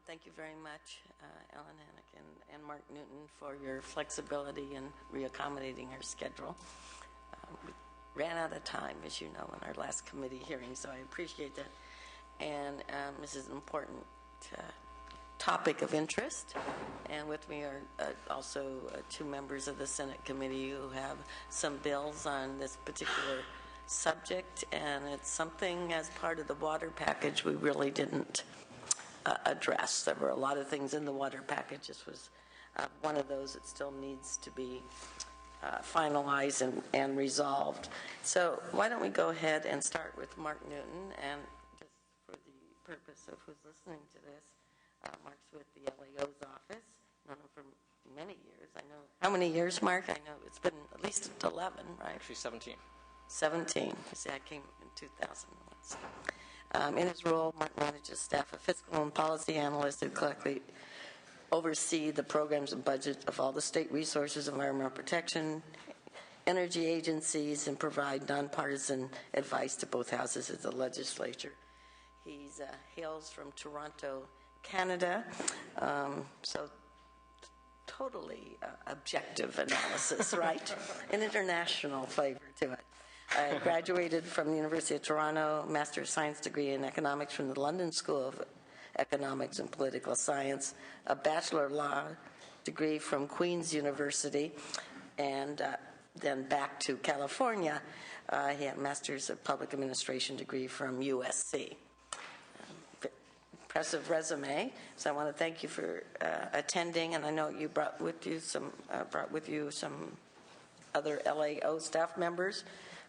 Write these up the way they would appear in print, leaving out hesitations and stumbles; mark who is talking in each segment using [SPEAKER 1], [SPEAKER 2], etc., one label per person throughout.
[SPEAKER 1] Thank you very much, Ellen Hannick and Mark Newton, for your flexibility in reaccommodating our schedule. We ran out of time, as you know, in our last committee hearing, so I appreciate that. And this is an important topic of interest. And with me are also two members of the Senate committee who have some bills on this particular subject, and it's something as part of the water package we really didn't address. There were a lot of things in the water package. This was one of those that still needs to be finalized and resolved. So why don't we go ahead and start with Mark Newton, and just for the purpose of who's listening to this, Mark's with the LAO's office. Known him for many years. I know. How many years, Mark? I know it's been at least 11, right?
[SPEAKER 2] Actually 17.
[SPEAKER 1] 17. You see, I came in 2001. In his role, Mark manages staff of fiscal and policy analysts who collectively oversee the programs and budget of all the state resources, environmental protection, energy agencies, and provide nonpartisan advice to both houses of the legislature. He hails from Toronto, Canada, so totally objective analysis, right? An international flavor to it. I graduated from the University of Toronto, Master of Science degree in economics from the London School of Economics and Political Science, a Bachelor of Law degree from Queen's University, and then back to California. He had a Master's of Public Administration degree from USC. Impressive resume. So I want to thank you for attending, and I know you brought with you some other LAO staff members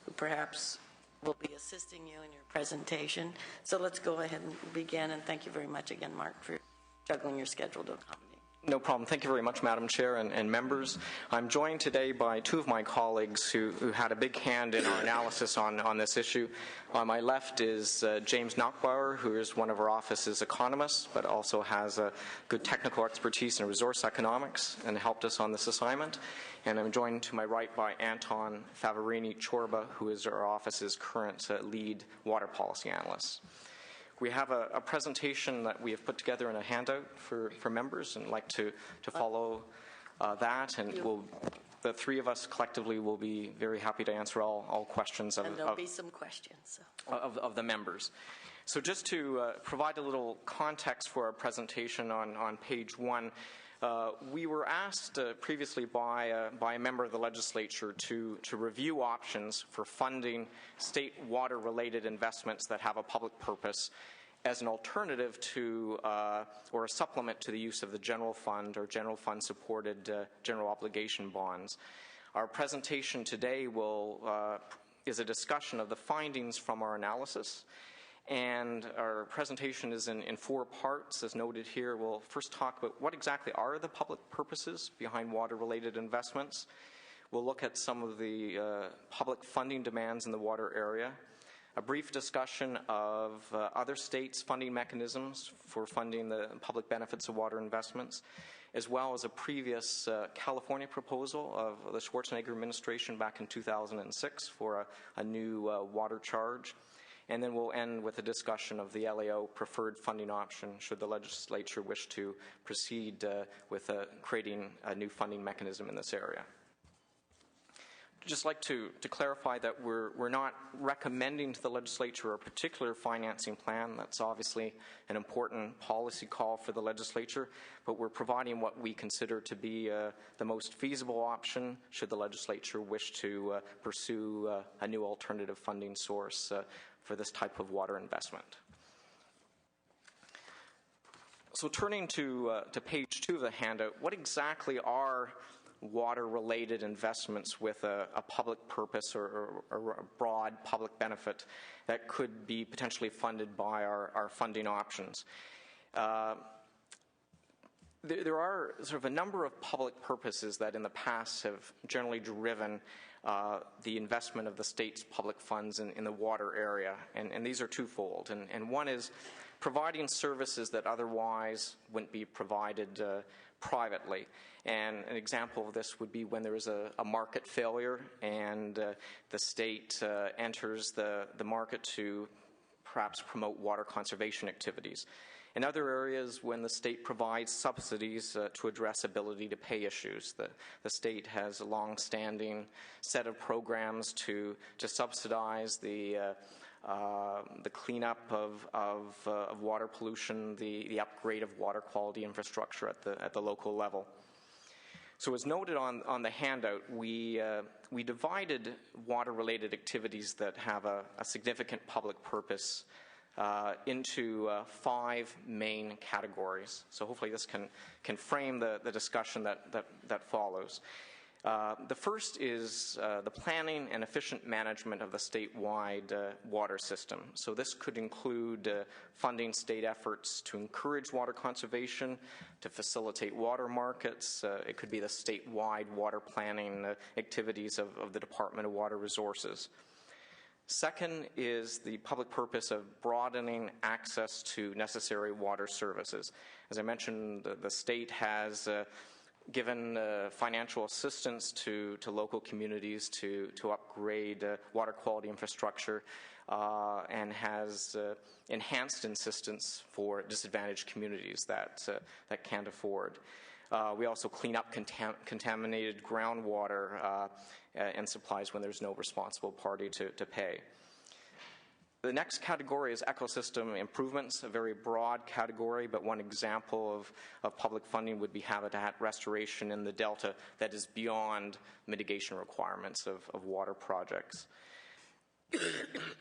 [SPEAKER 1] who perhaps will be assisting you in your presentation. So let's go ahead and begin, and thank you very much again, Mark, for juggling your schedule to accommodate.
[SPEAKER 2] No problem. Thank you very much, Madam Chair and members. I'm joined today by two of my colleagues who had a big hand in our analysis on this issue. On my left is James Nachbauer, who is one of our office's economists, but also has a good technical expertise in resource economics and helped us on this assignment. And I'm joined to my right by Anton Favarini-Chorba, who is our office's current lead water policy analyst. We have a presentation that we have put together in a handout for members, and like to follow that, and the three of us collectively will be very happy to answer all questions
[SPEAKER 1] and there'll be some questions
[SPEAKER 2] of the members. So just to provide a little context for our presentation on page 1, we were asked previously by a member of the legislature to review options for funding state water-related investments that have a public purpose as an alternative to or a supplement to the use of the general fund or general fund-supported general obligation bonds. Our presentation today is a discussion of the findings from our analysis. And our presentation is in 4 parts, as noted here. We'll first talk about what exactly are the public purposes behind water-related investments. We'll look at some of the public funding demands in the water area, a brief discussion of other states' funding mechanisms for funding the public benefits of water investments, as well as a previous California proposal of the Schwarzenegger administration back in 2006 for a new water charge. And then we'll end with a discussion of the LAO preferred funding option should the legislature wish to proceed with creating a new funding mechanism in this area. I'd just like to clarify that we're not recommending to the legislature a particular financing plan. That's obviously an important policy call for the legislature, but we're providing what we consider to be the most feasible option should the legislature wish to pursue a new alternative funding source for this type of water investment. So turning to page 2 of the handout, what exactly are water-related investments with a public purpose or a broad public benefit that could be potentially funded by our funding options? There are sort of a number of public purposes that in the past have generally driven the investment of the state's public funds in the water area, and these are twofold. And one is providing services that otherwise wouldn't be provided privately. And an example of this would be when there is a market failure and the state enters the market to perhaps promote water conservation activities. In other areas, when the state provides subsidies to address ability to pay issues, the state has a long-standing set of programs to subsidize the cleanup of water pollution, the upgrade of water quality infrastructure at the local level. So as noted on the handout, we divided water-related activities that have a significant public purpose into 5 main categories. So hopefully this can frame the discussion that follows. The first is the planning and efficient management of the statewide water system. So this could include funding state efforts to encourage water conservation, to facilitate water markets. It could be the statewide water planning activities of the Department of Water Resources. Second is the public purpose of broadening access to necessary water services. As I mentioned, the state has given financial assistance to local communities to upgrade water quality infrastructure and has enhanced assistance for disadvantaged communities that can't afford. We also clean up contaminated groundwater and supplies when there's no responsible party to pay. The next category is ecosystem improvements, a very broad category, but one example of public funding would be habitat restoration in the Delta that is beyond mitigation requirements of water projects.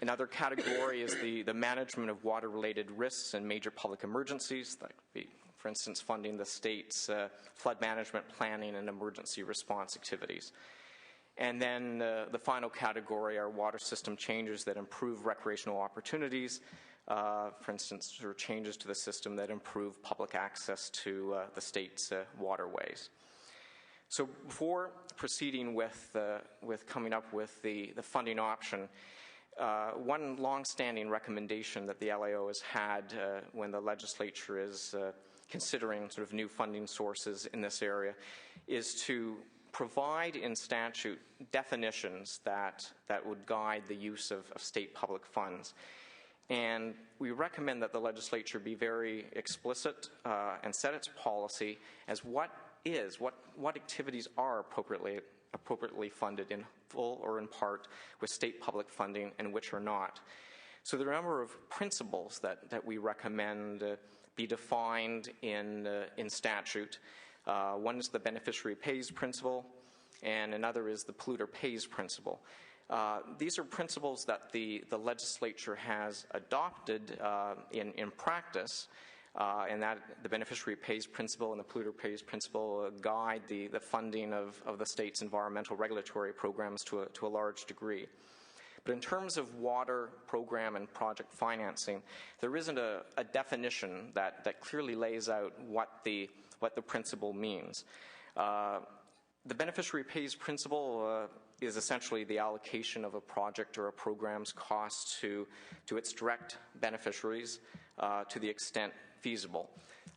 [SPEAKER 2] Another category is the management of water-related risks and major public emergencies. That could be, for instance, funding the state's flood management planning and emergency response activities. And then the final category are water system changes that improve recreational opportunities, for instance, or changes to the system that improve public access to the state's waterways. So before proceeding with coming up with the funding option, one long-standing recommendation that the LAO has had when the legislature is considering sort of new funding sources in this area is to provide in statute definitions that would guide the use of state public funds. And we recommend that the legislature be very explicit and set its policy as what activities are appropriately funded in full or in part with state public funding and which are not. So there are a number of principles that we recommend be defined in statute. One is the beneficiary pays principle, and another is the polluter pays principle. These are principles that the legislature has adopted in practice, and that the beneficiary pays principle and the polluter pays principle guide the funding of the state's environmental regulatory programs to a large degree. But in terms of water program and project financing, there isn't a definition that clearly lays out what the principle means. The beneficiary pays principle is essentially the allocation of a project or a program's costs to its direct beneficiaries to the extent feasible.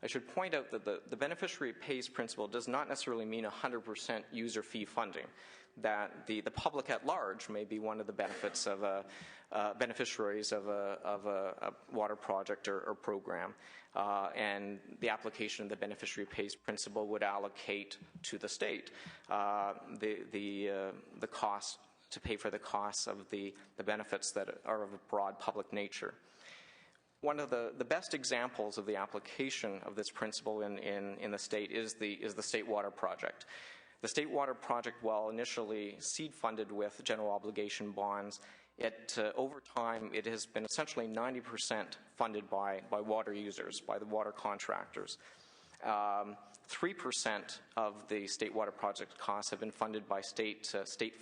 [SPEAKER 2] I should point out that the beneficiary pays principle does not necessarily mean 100% user fee funding, that the public at large may be one of the benefits of beneficiaries of a water project or program, and the application of the beneficiary pays principle would allocate to the state the cost to pay for the costs of the benefits that are of a broad public nature. One of the best examples of the application of this principle in the state is the State Water Project. The State Water Project, while initially seed funded with general obligation bonds, over time it has been essentially 90% funded by water users, by the water contractors. 3% of the State Water Project costs have been funded by state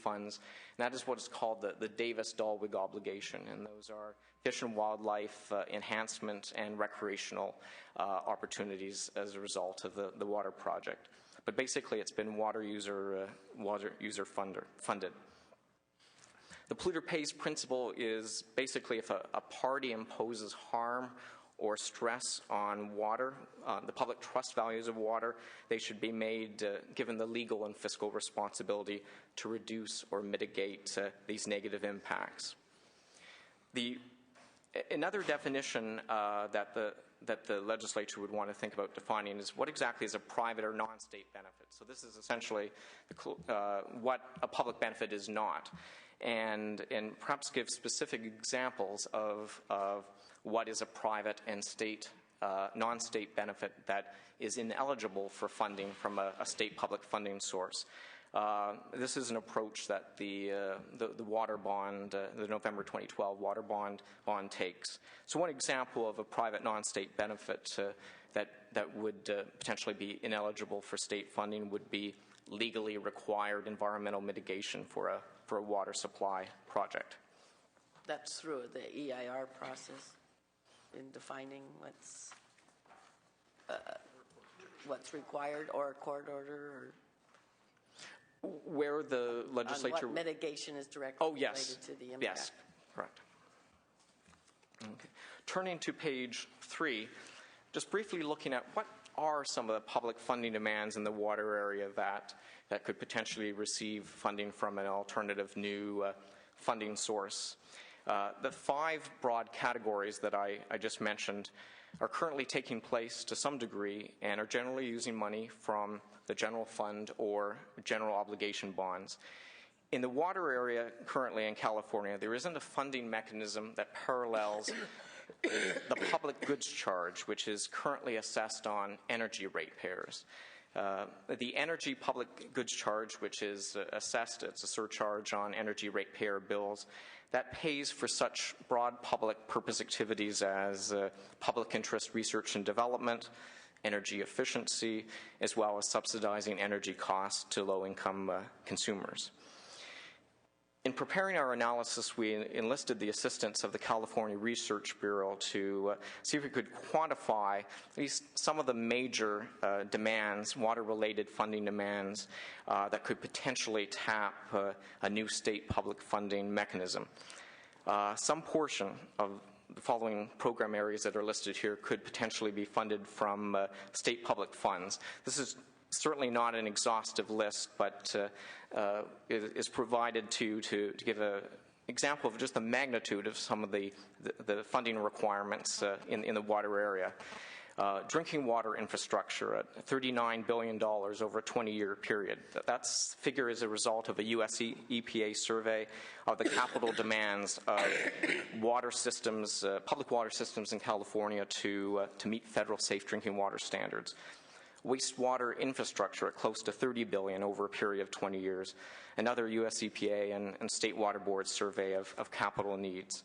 [SPEAKER 2] funds, and that is what is called the Davis-Dulwig obligation, and those are fish and wildlife enhancement and recreational opportunities as a result of the water project. But basically it's been water user funded. The polluter pays principle is basically if a party imposes harm or stress on water, the public trust values of water, they should be made given the legal and fiscal responsibility to reduce or mitigate these negative impacts. Another definition that that the legislature would want to think about defining is what exactly is a private or non-state benefit. So this is essentially what a public benefit is not, and perhaps give specific examples of what is a private and non-state benefit that is ineligible for funding from a state public funding source. This is an approach that the water bond, the November 2012 water bond takes. So one example of a private non-state benefit that would potentially be ineligible for state funding would be legally required environmental mitigation for a water supply project.
[SPEAKER 1] That's through the EIR process in defining what's required, or a court order, or
[SPEAKER 2] where the legislature...
[SPEAKER 1] On what mitigation is directly related to the impact.
[SPEAKER 2] Yes, correct. Okay. Turning to page 3, just briefly looking at what are some of the public funding demands in the water area that could potentially receive funding from an alternative new funding source. The 5 broad categories that I just mentioned are currently taking place to some degree and are generally using money from the general fund or general obligation bonds. In the water area currently in California, there isn't a funding mechanism that parallels the public goods charge, which is currently assessed on energy ratepayers. The energy public goods charge, which is assessed, it's a surcharge on energy ratepayer bills, that pays for such broad public purpose activities as public interest research and development, energy efficiency, as well as subsidizing energy costs to low-income consumers. In preparing our analysis, we enlisted the assistance of the California Research Bureau to see if we could quantify at least some of the major demands, water-related funding demands, that could potentially tap a new state public funding mechanism. Some portion of the following program areas that are listed here could potentially be funded from state public funds. This is certainly not an exhaustive list, but it is provided to give an example of just the magnitude of some of the funding requirements in the water area. Drinking water infrastructure at $39 billion over a 20-year period. That figure is a result of a U.S. EPA survey of the capital demands of water systems, public water systems in California to meet federal safe drinking water standards. Wastewater infrastructure at close to $30 billion over a period of 20 years. Another U.S. EPA and state water board survey of capital needs.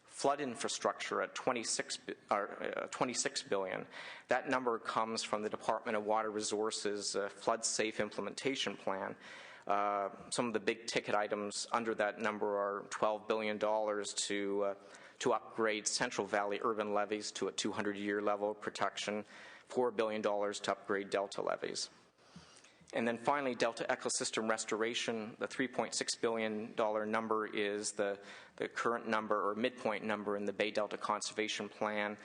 [SPEAKER 2] Flood infrastructure at $26 billion. That number comes from the Department of Water Resources Flood Safe Implementation Plan. Some of the big ticket items under that number are $12 billion to upgrade Central Valley urban levees to a 200-year level of protection, $4 billion to upgrade Delta levees. And then finally, Delta ecosystem restoration, the $3.6 billion number is the current number or midpoint number in the Bay Delta Conservation Plan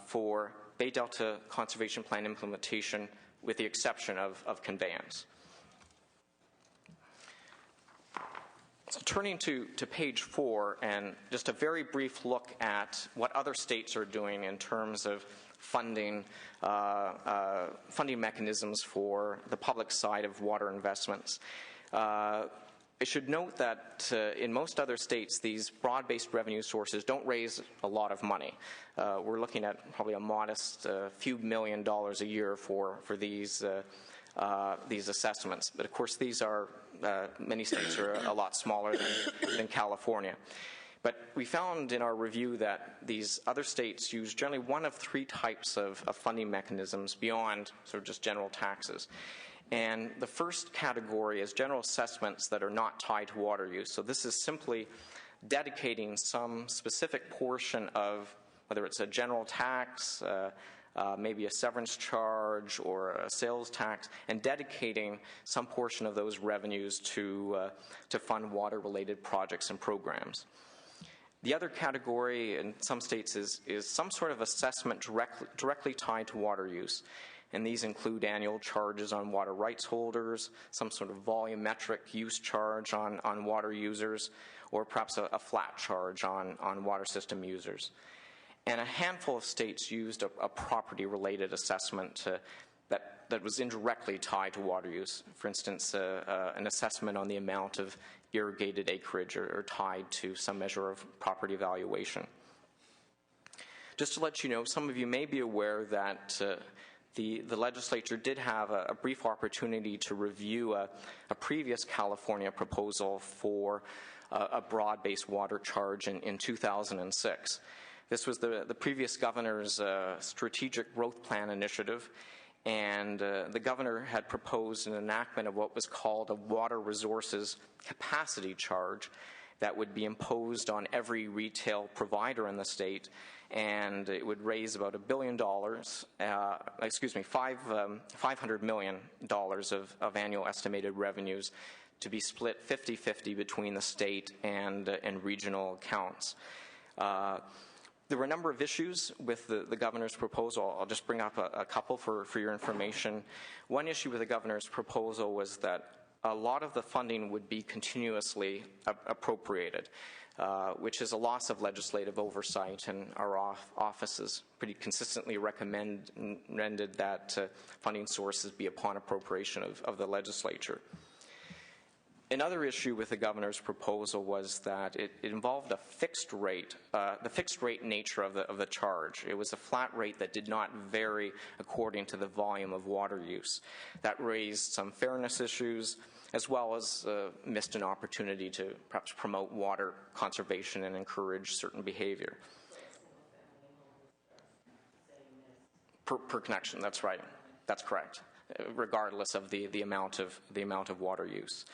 [SPEAKER 2] for Bay Delta Conservation Plan implementation, with the exception of conveyance. So turning to page 4, and just a very brief look at what other states are doing in terms of funding mechanisms for the public side of water investments. I should note that in most other states, these broad-based revenue sources don't raise a lot of money. We're looking at probably a modest few $1 million a year for these assessments. But of course, these are many states are a lot smaller than California. But we found in our review that these other states use generally one of 3 types of funding mechanisms beyond sort of just general taxes. And the first category is general assessments that are not tied to water use. So this is simply dedicating some specific portion of, whether it's a general tax, maybe a severance charge or a sales tax, and dedicating some portion of those revenues to fund water-related projects and programs. The other category in some states is some sort of assessment directly tied to water use. And these include annual charges on water rights holders, some sort of volumetric use charge on water users, or perhaps a flat charge on water system users. And a handful of states used a property-related assessment that was indirectly tied to water use. For instance, an assessment on the amount of irrigated acreage or tied to some measure of property valuation. Just to let you know, some of you may be aware that the legislature did have a brief opportunity to review a previous California proposal for a broad-based water charge in 2006. This was the previous governor's strategic growth plan initiative, and the governor had proposed an enactment of what was called a water resources capacity charge that would be imposed on every retail provider in the state, and it would raise about $1 billion, $500 million of annual estimated revenues to be split 50-50 between the state and regional accounts. There were a number of issues with the governor's proposal. I'll just bring up a couple for your information. One issue with the governor's proposal was that a lot of the funding would be continuously appropriated, which is a loss of legislative oversight, and our offices pretty consistently recommended that funding sources be upon appropriation of the legislature. Another issue with the governor's proposal was that it involved a fixed rate, the fixed rate nature of the charge. It was a flat rate that did not vary according to the volume of water use. That raised some fairness issues, as well as missed an opportunity to perhaps promote water conservation and encourage certain behavior. Per connection, that's right. That's correct, regardless of the amount of water use.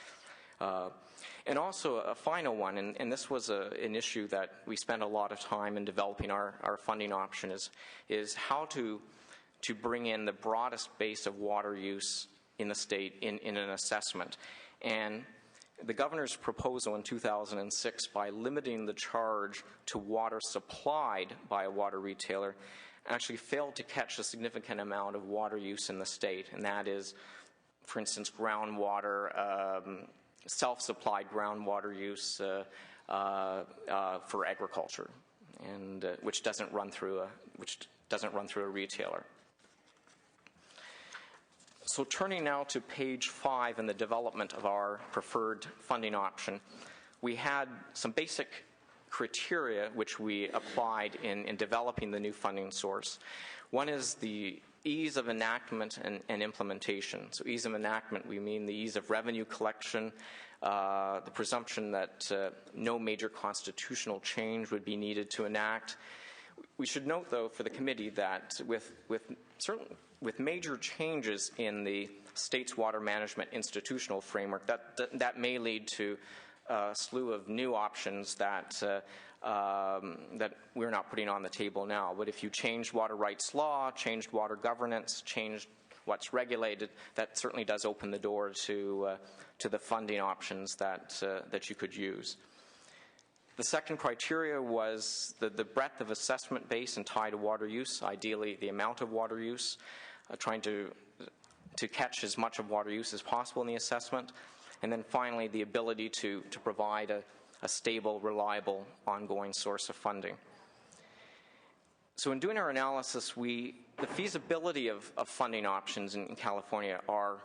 [SPEAKER 2] And also a final one, and this was an issue that we spent a lot of time in developing our funding option, is how to bring in the broadest base of water use in the state in an assessment. And the governor's proposal in 2006, by limiting the charge to water supplied by a water retailer, actually failed to catch a significant amount of water use in the state, and that is, for instance, groundwater, self-supplied groundwater use for agriculture, and which doesn't run through a retailer. So turning now to page 5 in the development of our preferred funding option, we had some basic criteria which we applied in developing the new funding source. One is the ease of enactment and implementation. So ease of enactment, we mean the ease of revenue collection, the presumption that no major constitutional change would be needed to enact. We should note, though, for the committee that with major changes in the state's water management institutional framework, that may lead to a slew of new options that we're not putting on the table now. But if you changed water rights law, changed water governance, changed what's regulated, that certainly does open the door to the funding options that you could use. The second criteria was the breadth of assessment base and tie to water use, ideally the amount of water use, trying to catch as much of water use as possible in the assessment. And then finally, the ability to provide a stable, reliable, ongoing source of funding. So in doing our analysis, the feasibility of funding options in California are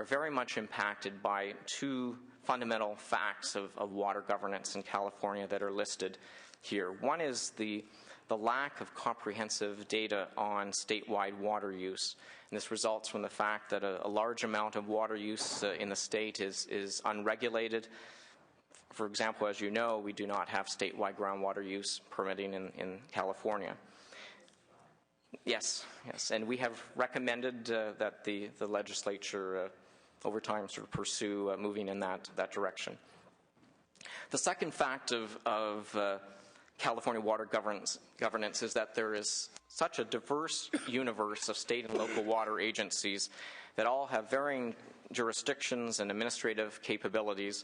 [SPEAKER 2] very much impacted by two fundamental facts of water governance in California that are listed here. One is the lack of comprehensive data on statewide water use. And this results from the fact that a large amount of water use in the state is unregulated. For example, as you know, we do not have statewide groundwater use permitting in California. Yes, and we have recommended that the legislature over time sort of pursue moving in that direction. The second fact of California water governance is that there is such a diverse universe of state and local water agencies that all have varying jurisdictions and administrative capabilities.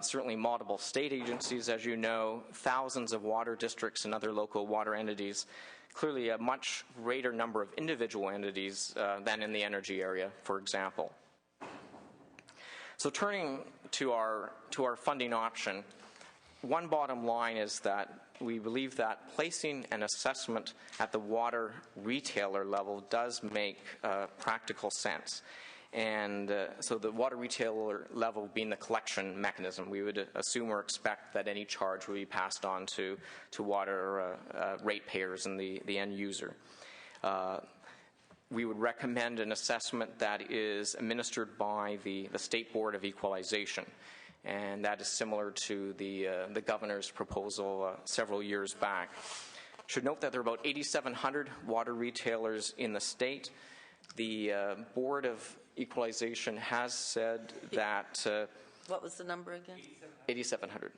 [SPEAKER 2] Certainly multiple state agencies, as you know, thousands of water districts and other local water entities, clearly a much greater number of individual entities than in the energy area, for example. So turning to our funding option, one bottom line is that we believe that placing an assessment at the water retailer level does make practical sense. And so the water retailer level being the collection mechanism, we would assume or expect that any charge will be passed on to water ratepayers and the end user. We would recommend an assessment that is administered by the State Board of Equalization, and that is similar to the governor's proposal several years back. Should note that there are about 8,700 water retailers in the state. The Board of Equalization has said that...
[SPEAKER 1] what was the number again?
[SPEAKER 2] 8,700.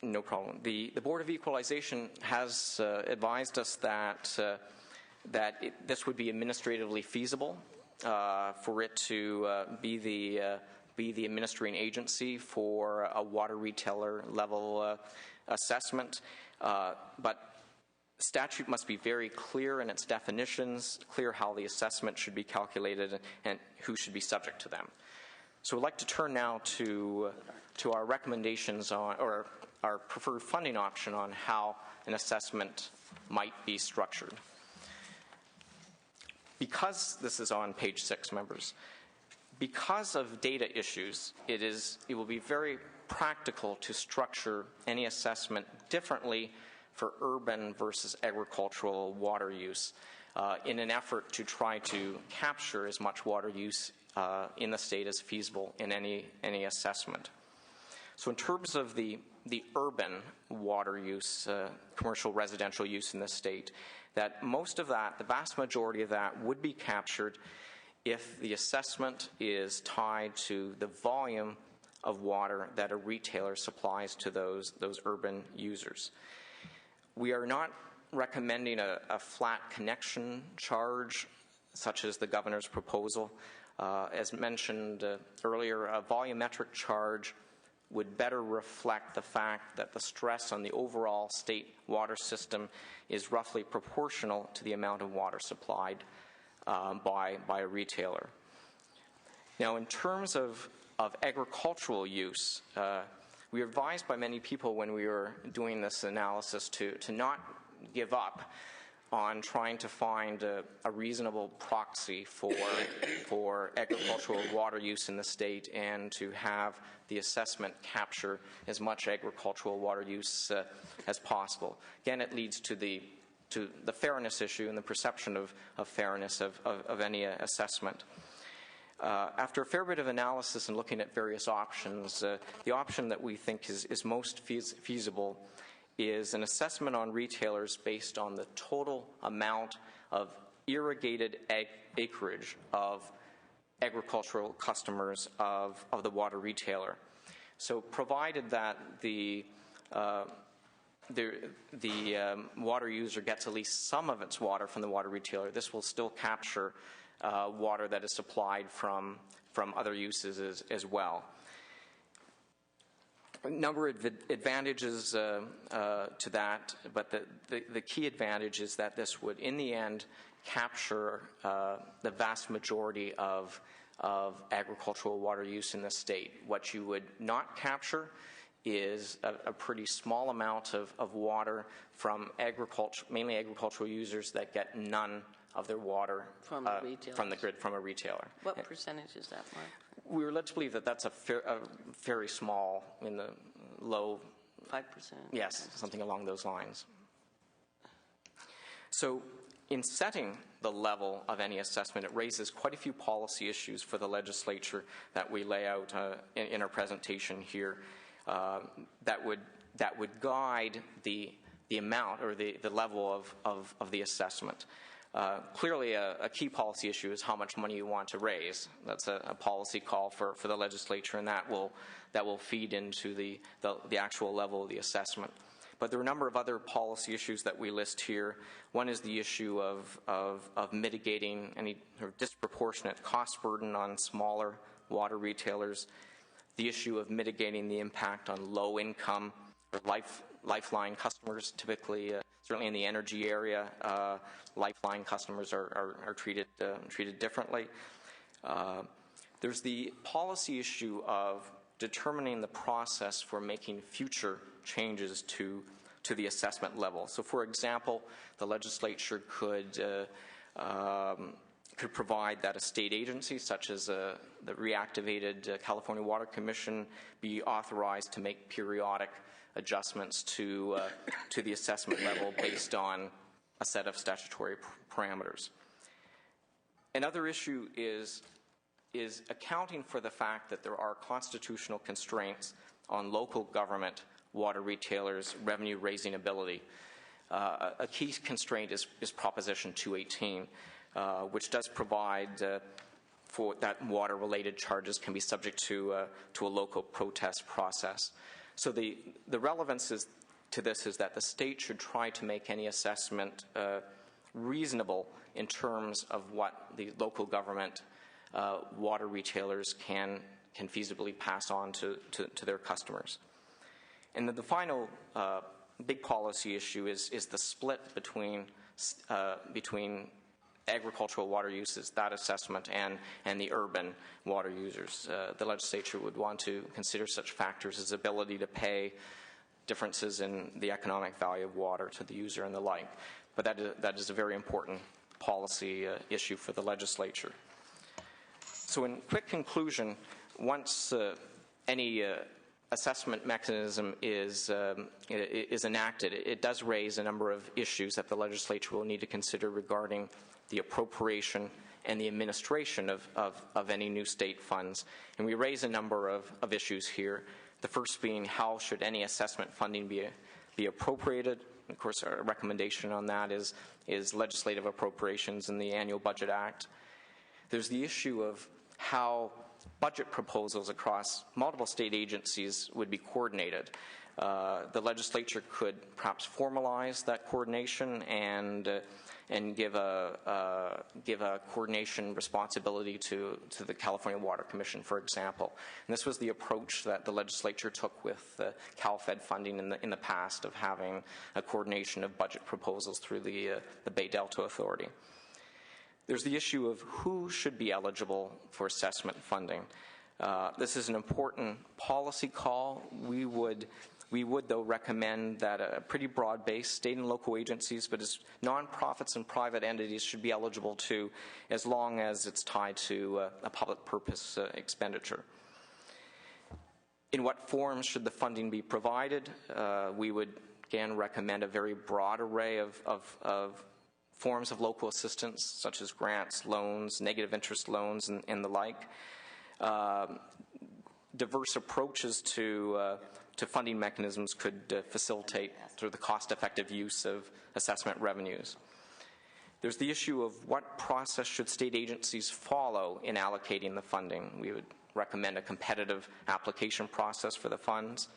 [SPEAKER 2] No problem. The Board of Equalization has advised us that this would be administratively feasible for it to be the administering agency for a water retailer level assessment, but statute must be very clear in its definitions, clear how the assessment should be calculated and who should be subject to them. So we'd like to turn now to our recommendations on, or our preferred funding option on how an assessment might be structured. Because this is on page 6, members, because of data issues, it will be very practical to structure any assessment differently for urban versus agricultural water use in an effort to try to capture as much water use in the state as feasible in any assessment. So in terms of the urban water use, commercial residential use in the state, that most of that, the vast majority of that, would be captured if the assessment is tied to the volume of water that a retailer supplies to those urban users. We are not recommending a flat connection charge, such as the governor's proposal. As mentioned earlier, a volumetric charge would better reflect the fact that the stress on the overall state water system is roughly proportional to the amount of water supplied by a retailer. Now, in terms of agricultural use, we were advised by many people when we were doing this analysis to not give up on trying to find a reasonable proxy for agricultural water use in the state and to have the assessment capture as much agricultural water use as possible. Again, it leads to the fairness issue and the perception of fairness of any assessment. After a fair bit of analysis and looking at various options, the option that we think is most feasible is an assessment on retailers based on the total amount of irrigated acreage of agricultural customers of the water retailer. So provided that the water user gets at least some of its water from the water retailer, this will still capture water that is supplied from other uses as well. A number of advantages to that, but the key advantage is that this would, in the end, capture the vast majority of agricultural water use in the state. What you would not capture is a pretty small amount of water from mainly agricultural users that get none of their water from the grid from a retailer.
[SPEAKER 1] What percentage is that, Mark?
[SPEAKER 2] We were led to believe that that's a very small, in the low
[SPEAKER 1] 5%.
[SPEAKER 2] Yes, something along those lines. So in setting the level of any assessment, it raises quite a few policy issues for the legislature that we lay out in our presentation here that would guide the amount or the level of the assessment. Clearly, a key policy issue is how much money you want to raise. That's a policy call for the legislature, and that will feed into the actual level of the assessment. But there are a number of other policy issues that we list here. One is the issue of mitigating any disproportionate cost burden on smaller water retailers, the issue of mitigating the impact on low-income or lifeline customers, typically, certainly in the energy area, lifeline customers are treated differently. There's the policy issue of determining the process for making future changes to the assessment level. So, for example, the legislature could provide that a state agency, such as the reactivated California Water Commission, be authorized to make periodic adjustments to the assessment level based on a set of statutory parameters. Another issue is accounting for the fact that there are constitutional constraints on local government water retailers' revenue-raising ability. A key constraint is Proposition 218, which does provide for that water-related charges can be subject to a local protest process. So the relevance to this is that the state should try to make any assessment reasonable in terms of what the local government water retailers can feasibly pass on to their customers. And then the final big policy issue is the split between agricultural water uses, that assessment, and the urban water users. The legislature would want to consider such factors as ability to pay, differences in the economic value of water to the user, and the like. But that is a very important policy issue for the legislature. So in quick conclusion, once any assessment mechanism is enacted, it does raise a number of issues that the legislature will need to consider regarding the appropriation and the administration of any new state funds. And we raise a number of issues here. The first being, how should any assessment funding be appropriated? Of course, our recommendation on that is legislative appropriations in the Annual Budget Act. There's the issue of how budget proposals across multiple state agencies would be coordinated. The legislature could perhaps formalize that coordination and give a coordination responsibility to the California Water Commission, for example. And this was the approach that the legislature took with CalFed funding in the past, of having a coordination of budget proposals through the Bay Delta Authority. There's the issue of who should be eligible for assessment funding. This is an important policy call. We would, though, recommend that a pretty broad-based state and local agencies, but as nonprofits and private entities, should be eligible too, as long as it's tied to a public purpose expenditure. In what forms should the funding be provided? We would, again, recommend a very broad array of forms of local assistance, such as grants, loans, negative interest loans, and the like. Diverse approaches to funding mechanisms could facilitate through the cost-effective use of assessment revenues. There's the issue of what process should state agencies follow in allocating the funding. We would recommend a competitive application process for the funds.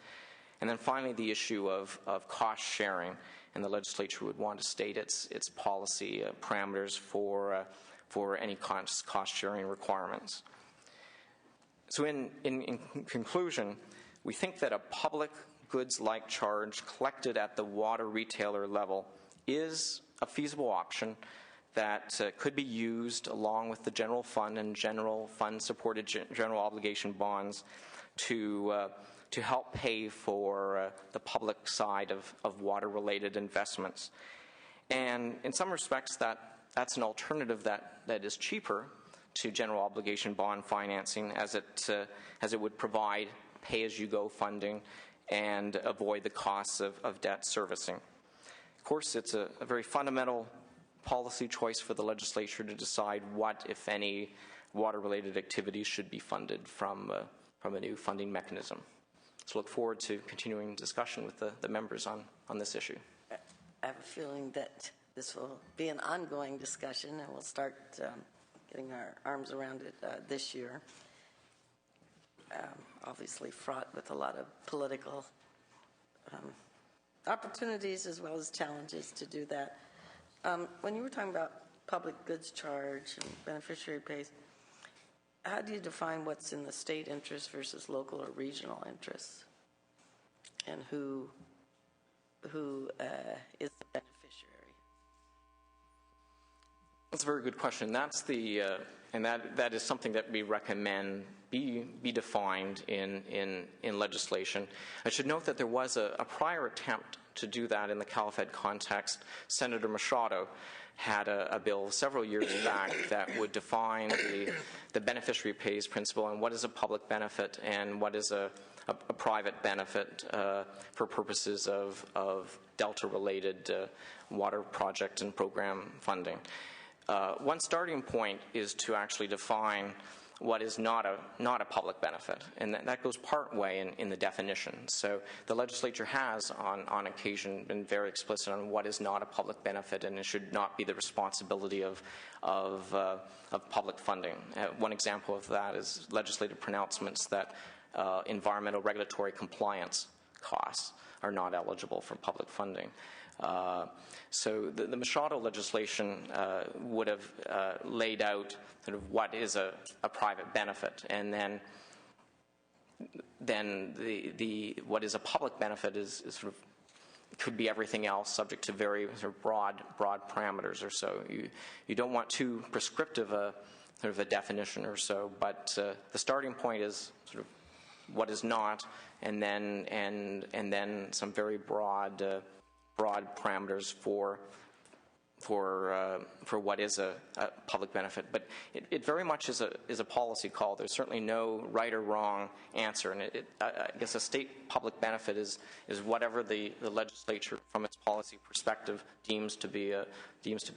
[SPEAKER 2] And then finally, the issue of cost sharing, and the legislature would want to state its policy parameters for any cost sharing requirements. So in conclusion, we think that a public goods-like charge collected at the water retailer level is a feasible option that could be used along with the general fund and general fund-supported general obligation bonds to help pay for the public side of water-related investments. And in some respects, that's an alternative that is cheaper to general obligation bond financing, as it would provide pay-as-you-go funding and avoid the costs of debt servicing. Of course, it's a very fundamental policy choice for the legislature to decide what, if any, water-related activities should be funded from a new funding mechanism. So look forward to continuing discussion with the members on this issue.
[SPEAKER 1] I have a feeling that this will be an ongoing discussion, and we'll start getting our arms around it this year. Obviously fraught with a lot of political opportunities as well as challenges to do that. When you were talking about public goods charge and beneficiary pays, how do you define what's in the state interest versus local or regional interests, and who is the beneficiary?
[SPEAKER 2] That's a very good question. That's the and that is something that we recommend be defined in legislation. I should note that there was a prior attempt to do that in the CalFed context. Senator Machado had a bill several years back that would define the beneficiary pays principle and what is a public benefit and what is a private benefit for purposes of Delta-related water project and program funding. One starting point is to actually define what is not a public benefit, and that goes part way in the definition. So the legislature has, on occasion, been very explicit on what is not a public benefit, and it should not be the responsibility of public funding. One example of that is legislative pronouncements that environmental regulatory compliance costs are not eligible for public funding. So the Machado legislation would have laid out sort of what is a private benefit, and then the what is a public benefit is sort of could be everything else, subject to very sort of broad parameters or so. You don't want too prescriptive sort of a definition or so, but the starting point is sort of what is not, and then some very broad parameters for what is a public benefit. But it very much is a policy call. There's certainly no right or wrong answer, and I guess a state public benefit is whatever the legislature, from its policy perspective, deems to be a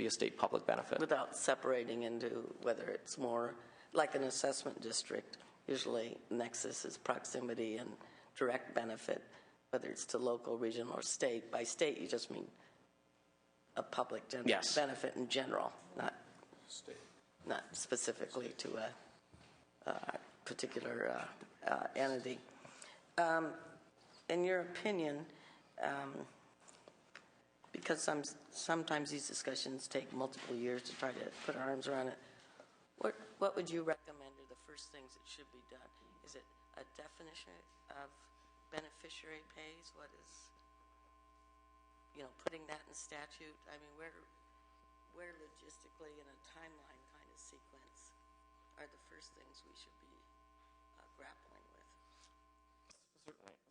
[SPEAKER 2] state public benefit.
[SPEAKER 1] Without separating into whether it's more like an assessment district. Usually, nexus is proximity and direct benefit, whether it's to local, regional, or state. By state, you just mean a public
[SPEAKER 2] yes.
[SPEAKER 1] benefit in general, not specifically to a particular entity. In your opinion, because sometimes these discussions take multiple years to try to put our arms around it, what would you recommend are the first things that should be done? Is it a definition of beneficiary pays? What is, putting that in statute? I mean, where logistically in a timeline kind of sequence are the first things we should be grappling with?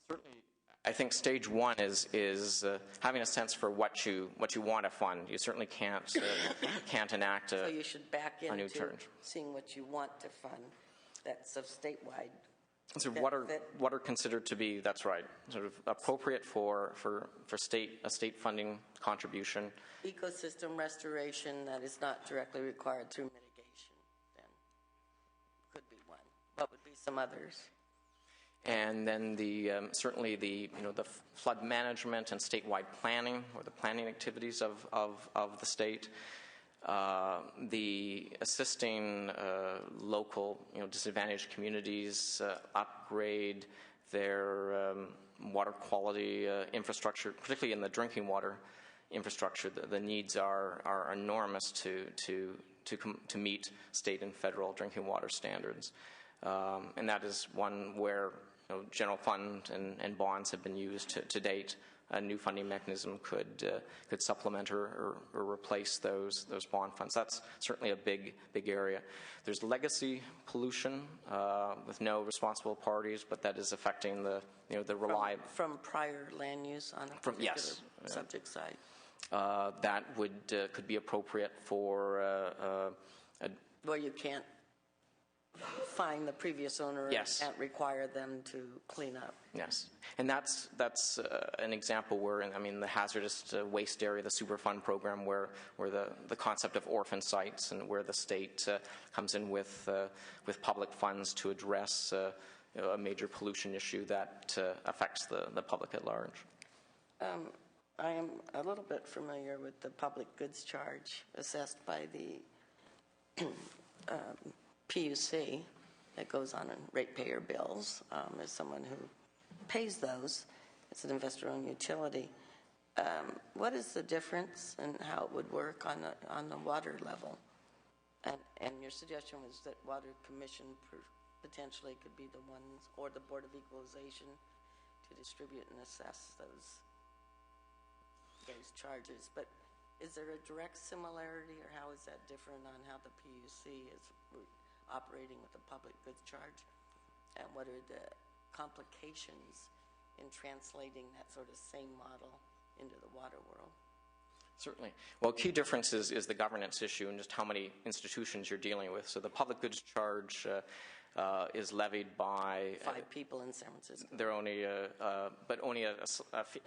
[SPEAKER 2] Certainly. I think stage one is having a sense for what you want to fund. You certainly can't enact
[SPEAKER 1] so you should back
[SPEAKER 2] a new
[SPEAKER 1] into
[SPEAKER 2] charge.
[SPEAKER 1] Seeing what you want to fund. That's of statewide.
[SPEAKER 2] So what are considered to be, that's right, sort of appropriate for a state funding contribution.
[SPEAKER 1] Ecosystem restoration that is not directly required through mitigation, then could be one. What would be some others?
[SPEAKER 2] And then certainly the flood management and statewide planning, or the planning activities of the state. The assisting local, disadvantaged communities upgrade their water quality infrastructure, particularly in the drinking water infrastructure. The needs are enormous to meet state and federal drinking water standards, and that is one where general fund and bonds have been used to date. A new funding mechanism could supplement or replace those bond funds. That's certainly a big area. There's legacy pollution with no responsible parties, but that is affecting the reliable
[SPEAKER 1] from prior land use on a particular subject site.
[SPEAKER 2] That could be appropriate for
[SPEAKER 1] well, you can't fine the previous owner
[SPEAKER 2] yes.
[SPEAKER 1] and can't require them to clean up.
[SPEAKER 2] Yes, and that's an example where, the hazardous waste area, the Superfund program, where the concept of orphan sites and where the state comes in with public funds to address a major pollution issue that affects the public at large.
[SPEAKER 1] I am a little bit familiar with the public goods charge assessed by the PUC that goes on in ratepayer bills. As someone who pays those, it's an investor-owned utility. What is the difference in how it would work on the water level? And your suggestion was that Water Commission potentially could be the ones, or the Board of Equalization, to distribute and assess those charges. But is there a direct similarity, or how is that different on how the PUC is operating with the public goods charge? And what are the complications in translating that sort of same model into the water world?
[SPEAKER 2] Certainly. Well, key difference is the governance issue and just how many institutions you're dealing with. So the public goods charge is levied by
[SPEAKER 1] 5 people in San Francisco.
[SPEAKER 2] There are only, but only a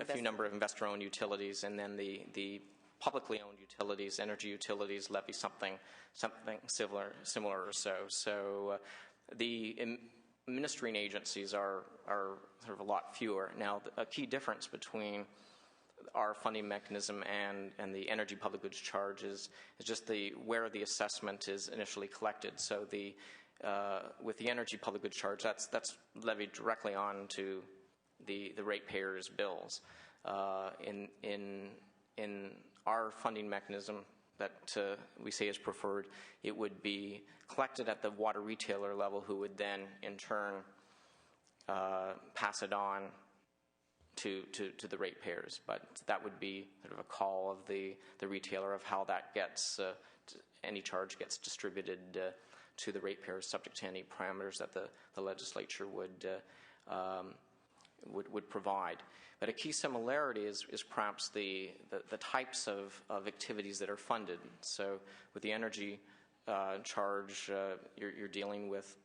[SPEAKER 2] few number of investor-owned utilities, and then the publicly owned utilities, energy utilities, levy something similar or so. So the administering agencies are sort of a lot fewer. Now, a key difference between our funding mechanism and the energy public goods charge is just where the assessment is initially collected. So with the energy public goods charge, that's levied directly onto the ratepayers' bills. In our funding mechanism that we say is preferred, it would be collected at the water retailer level, who would then in turn pass it on to the ratepayers. But that would be sort of a call of the retailer of how that gets any charge gets distributed to the ratepayers, subject to any parameters that the legislature would provide. But a key similarity is perhaps the types of activities that are funded. So with the energy charge, you're dealing with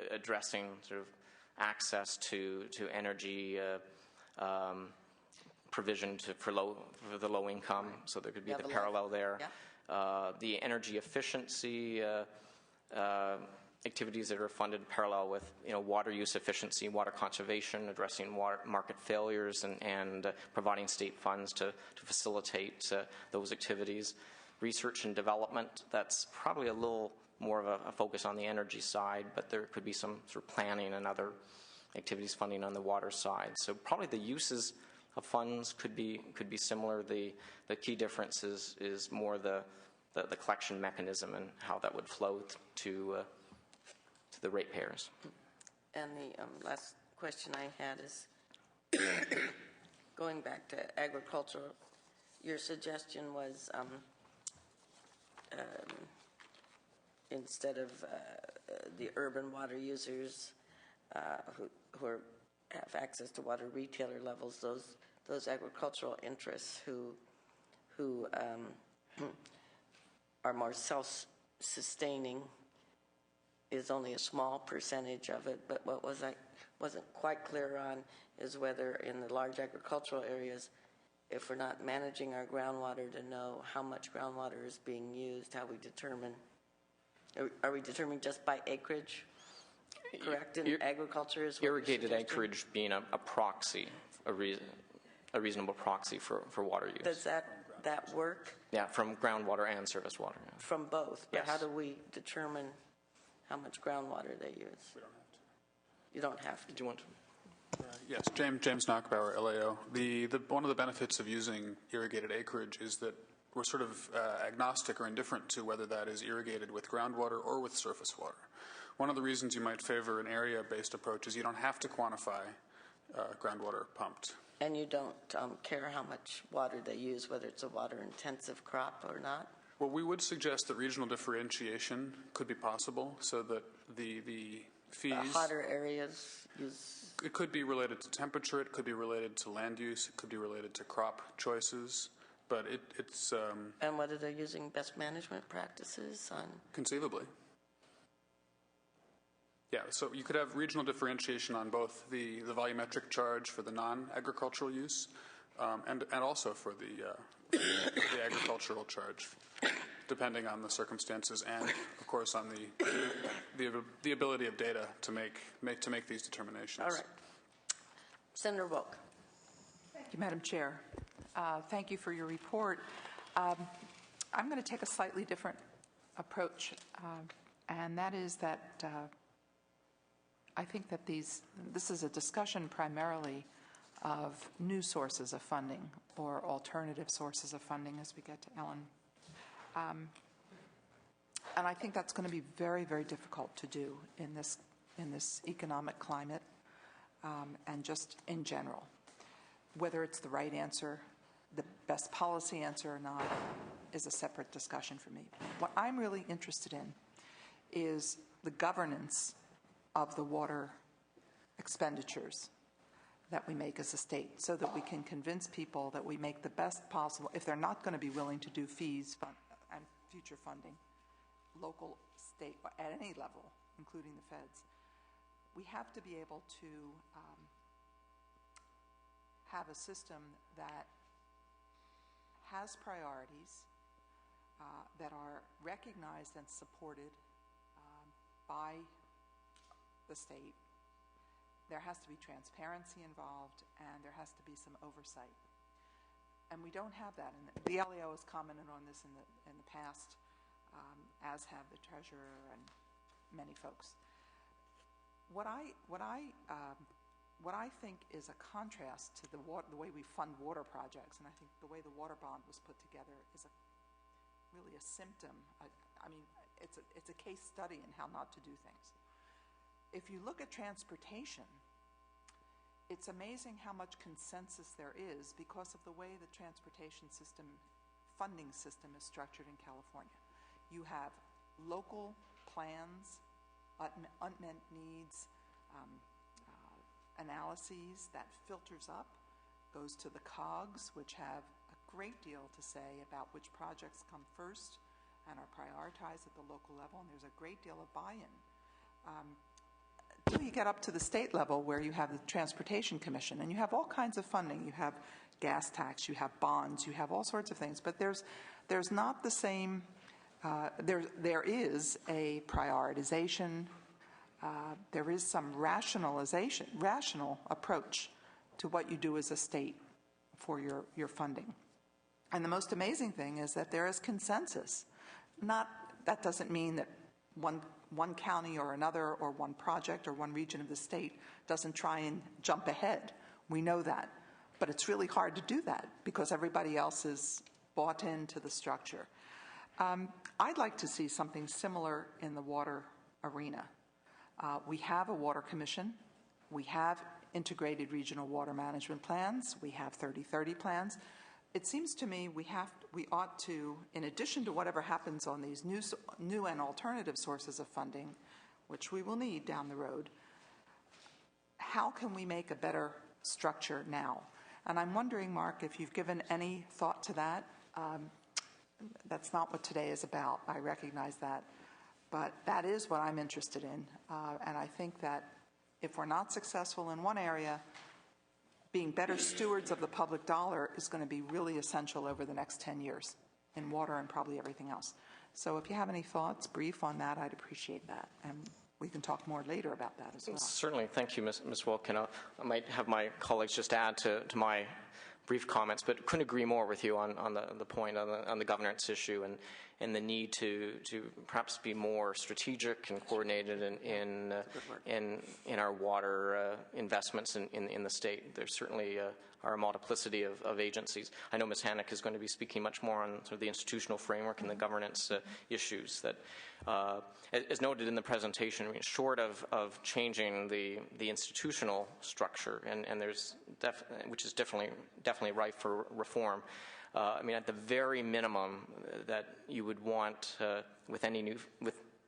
[SPEAKER 2] addressing sort of access to energy provision for the low income. So there could be the parallel there. Yeah. The energy efficiency activities that are funded parallel with water use efficiency, water conservation, addressing water market failures, and providing state funds to facilitate those activities. Research and development, that's probably a little more of a focus on the energy side, but there could be some sort of planning and other activities funding on the water side. So probably the uses of funds could be similar. The key difference is more the collection mechanism and how that would flow to the ratepayers.
[SPEAKER 1] And the last question I had is going back to agriculture. Your suggestion was instead of the urban water users who have access to water retailer levels, those agricultural interests who are more self-sustaining is only a small percentage of it. But what wasn't quite clear on is whether in the large agricultural areas, if we're not managing our groundwater to know how much groundwater is being used, how we determine. Are we determining just by acreage? Correct? In agriculture is what
[SPEAKER 2] irrigated acreage being a proxy, a reasonable proxy for water use.
[SPEAKER 1] Does that work?
[SPEAKER 2] Yeah, from groundwater and surface water. Yeah.
[SPEAKER 1] From both. But
[SPEAKER 2] yes.
[SPEAKER 1] How do we determine how much groundwater they use?
[SPEAKER 3] We don't have to.
[SPEAKER 1] You don't have to.
[SPEAKER 2] Do you want to?
[SPEAKER 3] Yes, James Knockbauer, LAO. One of the benefits of using irrigated acreage is that we're sort of agnostic or indifferent to whether that is irrigated with groundwater or with surface water. One of the reasons you might favor an area-based approach is you don't have to quantify groundwater pumped.
[SPEAKER 1] And you don't care how much water they use, whether it's a water-intensive crop or not?
[SPEAKER 3] Well, we would suggest that regional differentiation could be possible so that the fees...
[SPEAKER 1] hotter areas use...
[SPEAKER 3] It could be related to temperature, it could be related to land use, it could be related to crop choices, but it's...
[SPEAKER 1] And whether they're using best management practices on...
[SPEAKER 3] Conceivably. Yeah, so you could have regional differentiation on both the volumetric charge for the non-agricultural use and also for the agricultural charge, depending on the circumstances and, of course, on the ability of data to make these determinations.
[SPEAKER 1] All right. Senator Wilk.
[SPEAKER 4] Thank you, Madam Chair. Thank you for your report. I'm going to take a slightly different approach, and that is that I think that this is a discussion primarily of new sources of funding or alternative sources of funding as we get to Ellen. And I think that's going to be very, very difficult to do in this economic climate and just in general. Whether it's the right answer the best policy answer or not is a separate discussion for me. What I'm really interested in is the governance of the water expenditures that we make as a state, so that we can convince people that we make the best possible, if they're not going to be willing to do fees and future funding, local, state, at any level, including the feds. We have to be able to have a system that has priorities that are recognized and supported by the state. There has to be transparency involved, and there has to be some oversight. And we don't have that. And the LEO has commented on this in the past, as have the treasurer and many folks. What I think is a contrast to the way we fund water projects, and I think the way the water bond was put together is really a symptom. It's a case study in how not to do things. If you look at transportation, it's amazing how much consensus there is because of the way the transportation system, funding system is structured in California. You have local plans, unmet needs, analyses that filters up, goes to the COGS, which have a great deal to say about which projects come first and are prioritized at the local level, and there's a great deal of buy-in. Until you get up to the state level where you have the Transportation Commission, and you have all kinds of funding. You have gas tax, you have bonds, you have all sorts of things, but there's not the same, there is a prioritization, there is some rational approach to what you do as a state for your funding. And the most amazing thing is that there is consensus. That doesn't mean that one county or another, or one project or one region of the state doesn't try and jump ahead. We know that. But it's really hard to do that because everybody else is bought into the structure. I'd like to see something similar in the water arena. We have a water commission. We have integrated regional water management plans. We have 30/30 plans. It seems to me we ought to, in addition to whatever happens on these new and alternative sources of funding, which we will need down the road, how can we make a better structure now? And I'm wondering, Mark, if you've given any thought to that. That's not what today is about. I recognize that. But that is what I'm interested in. And I think that if we're not successful in one area, being better stewards of the public dollar is going to be really essential over the next 10 years in water and probably everything else. So if you have any thoughts, brief on that, I'd appreciate that. And we can talk more later about that as well.
[SPEAKER 2] Certainly. Thank you, Ms. Wilkin. I might have my colleagues just add to my brief comments, but couldn't agree more with you on the point on the governance issue and the need to perhaps be more strategic and coordinated in our water investments in the state. There certainly are a multiplicity of agencies. I know Ms. Hannock is going to be speaking much more on sort of the institutional framework and the governance issues that, as noted in the presentation, I mean, short of changing the institutional structure, and there's which is definitely ripe for reform. I mean, at the very minimum that you would want with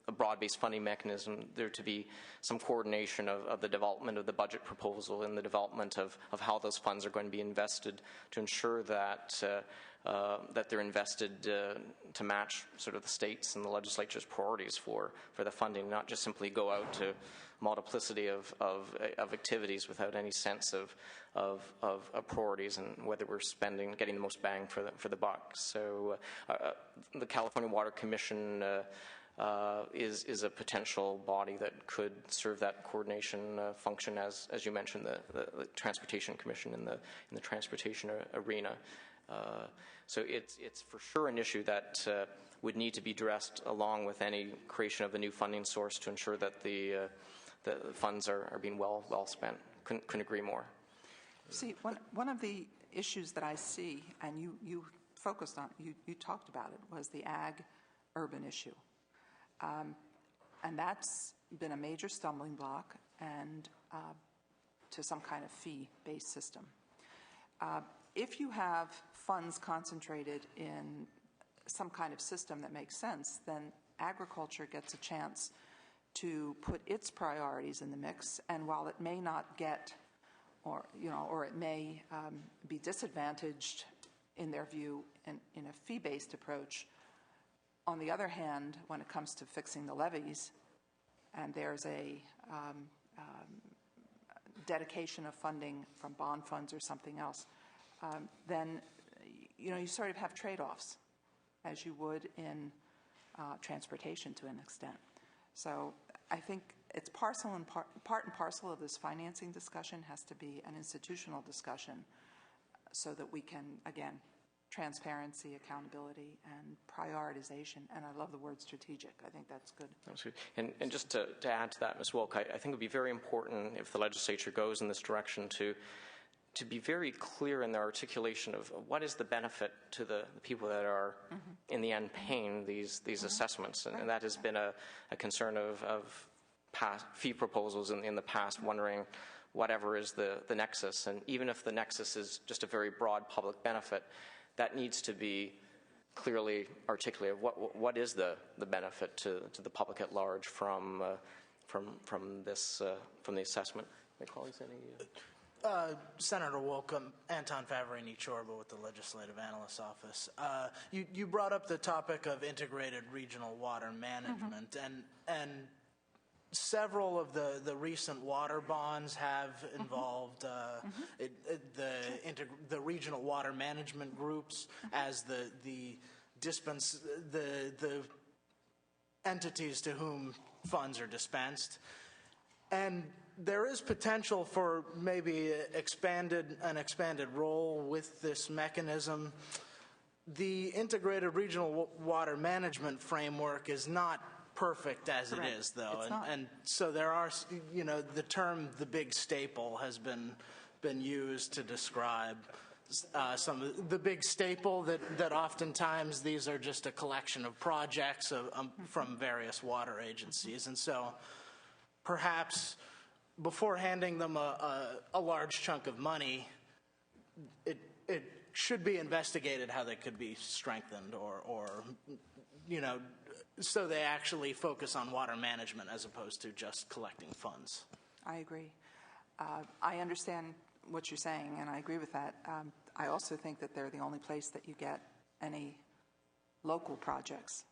[SPEAKER 2] a broad-based funding mechanism, there to be some coordination of the development of the budget proposal and the development of how those funds are going to be invested to ensure that that they're invested to match sort of the state's and the legislature's priorities for the funding, not just simply go out to multiplicity of activities without any sense of priorities and whether we're getting the most bang for the buck. So the California Water Commission is a potential body that could serve that coordination function, as you mentioned, the Transportation Commission in the transportation arena. So it's for sure an issue that would need to be addressed along with any creation of a new funding source to ensure that the funds are being well spent. Couldn't agree more.
[SPEAKER 4] See, one of the issues that I see, and you focused on, you talked about it, was the ag-urban issue. And that's been a major stumbling block and to some kind of fee-based system. If you have funds concentrated in some kind of system that makes sense, then agriculture gets a chance to put its priorities in the mix. And while it may not get, or it may be disadvantaged in their view in a fee-based approach, on the other hand, when it comes to fixing the levees, and there's a dedication of funding from bond funds or something else, then you sort of have trade-offs, as you would in transportation to an extent. So I think it's part and parcel of this financing discussion has to be an institutional discussion, so that we can, again, transparency, accountability, and prioritization. And I love the word strategic. I think that's good.
[SPEAKER 2] Absolutely. And just to add to that, Ms. Wilk, I think it would be very important if the legislature goes in this direction to be very clear in their articulation of what is the benefit to the people that are, in the end, paying these assessments. And that has been a concern of past fee proposals in the past, wondering whatever is the nexus. And even if the nexus is just a very broad public benefit, that needs to be clearly articulated. What is the benefit to the public at large from the assessment? My colleagues, any?
[SPEAKER 5] Senator Wilk, Anton Favarini Chorba with the Legislative Analyst's Office. You brought up the topic of integrated regional water management, and several of the recent water bonds have involved the regional water management groups as the entities to whom funds are dispensed. And there is potential for maybe an expanded role with this mechanism. The integrated regional water management framework is not perfect as it is, though, and so there are, the term "the big staple" has been used to describe some of the big staple that oftentimes these are just a collection of projects from various water agencies, and so perhaps before handing them a large chunk of money, it should be investigated how they could be strengthened or so they actually focus on water management as opposed to just collecting funds.
[SPEAKER 4] I agree. I understand what you're saying, and I agree with that. I also think that they're the only place that you get any local projects.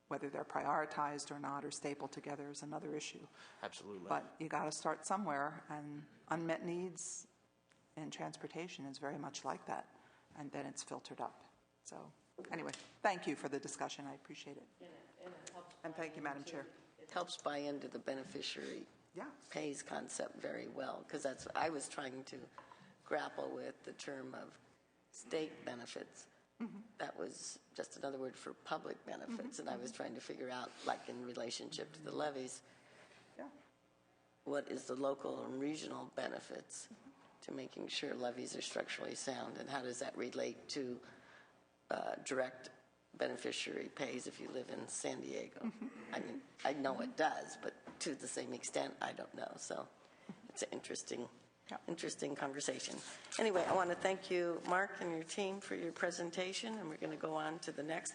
[SPEAKER 4] Whether they're prioritized or not or stapled together is another issue.
[SPEAKER 5] Absolutely.
[SPEAKER 4] But you got to start somewhere, and unmet needs in transportation is very much like that, and then it's filtered up. So anyway, thank you for the discussion. I appreciate it. And thank you, Madam Chair.
[SPEAKER 1] It helps buy into the beneficiary pays concept very well, because that's I was trying to grapple with the term of state benefits. That was just another word for public benefits, and I was trying to figure out, like in relationship to the levies, what is the local and regional benefits to making sure levies are structurally sound, and how does that relate to direct beneficiary pays if you live in San Diego? I mean, I know it does, but to the same extent, I don't know. So it's an interesting conversation. Anyway, I want to thank you, Mark, and your team for your presentation, and we're going to go on to the next.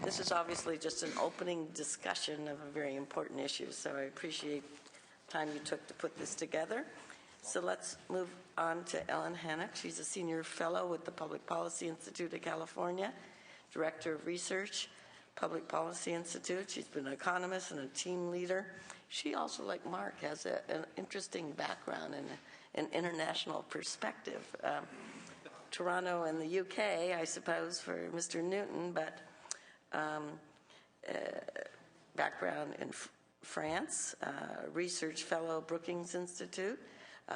[SPEAKER 1] This is obviously just an opening discussion of a very important issue, so I appreciate the time you took to put this together. So let's move on to Ellen Hannock. She's a senior fellow with the Public Policy Institute of California, director of research, Public Policy Institute. She's been an economist and a team leader. She also, like Mark, has an interesting background and an international perspective. Toronto and the UK, I suppose, for Mr. Newton, but background in France, research fellow, Brookings Institute,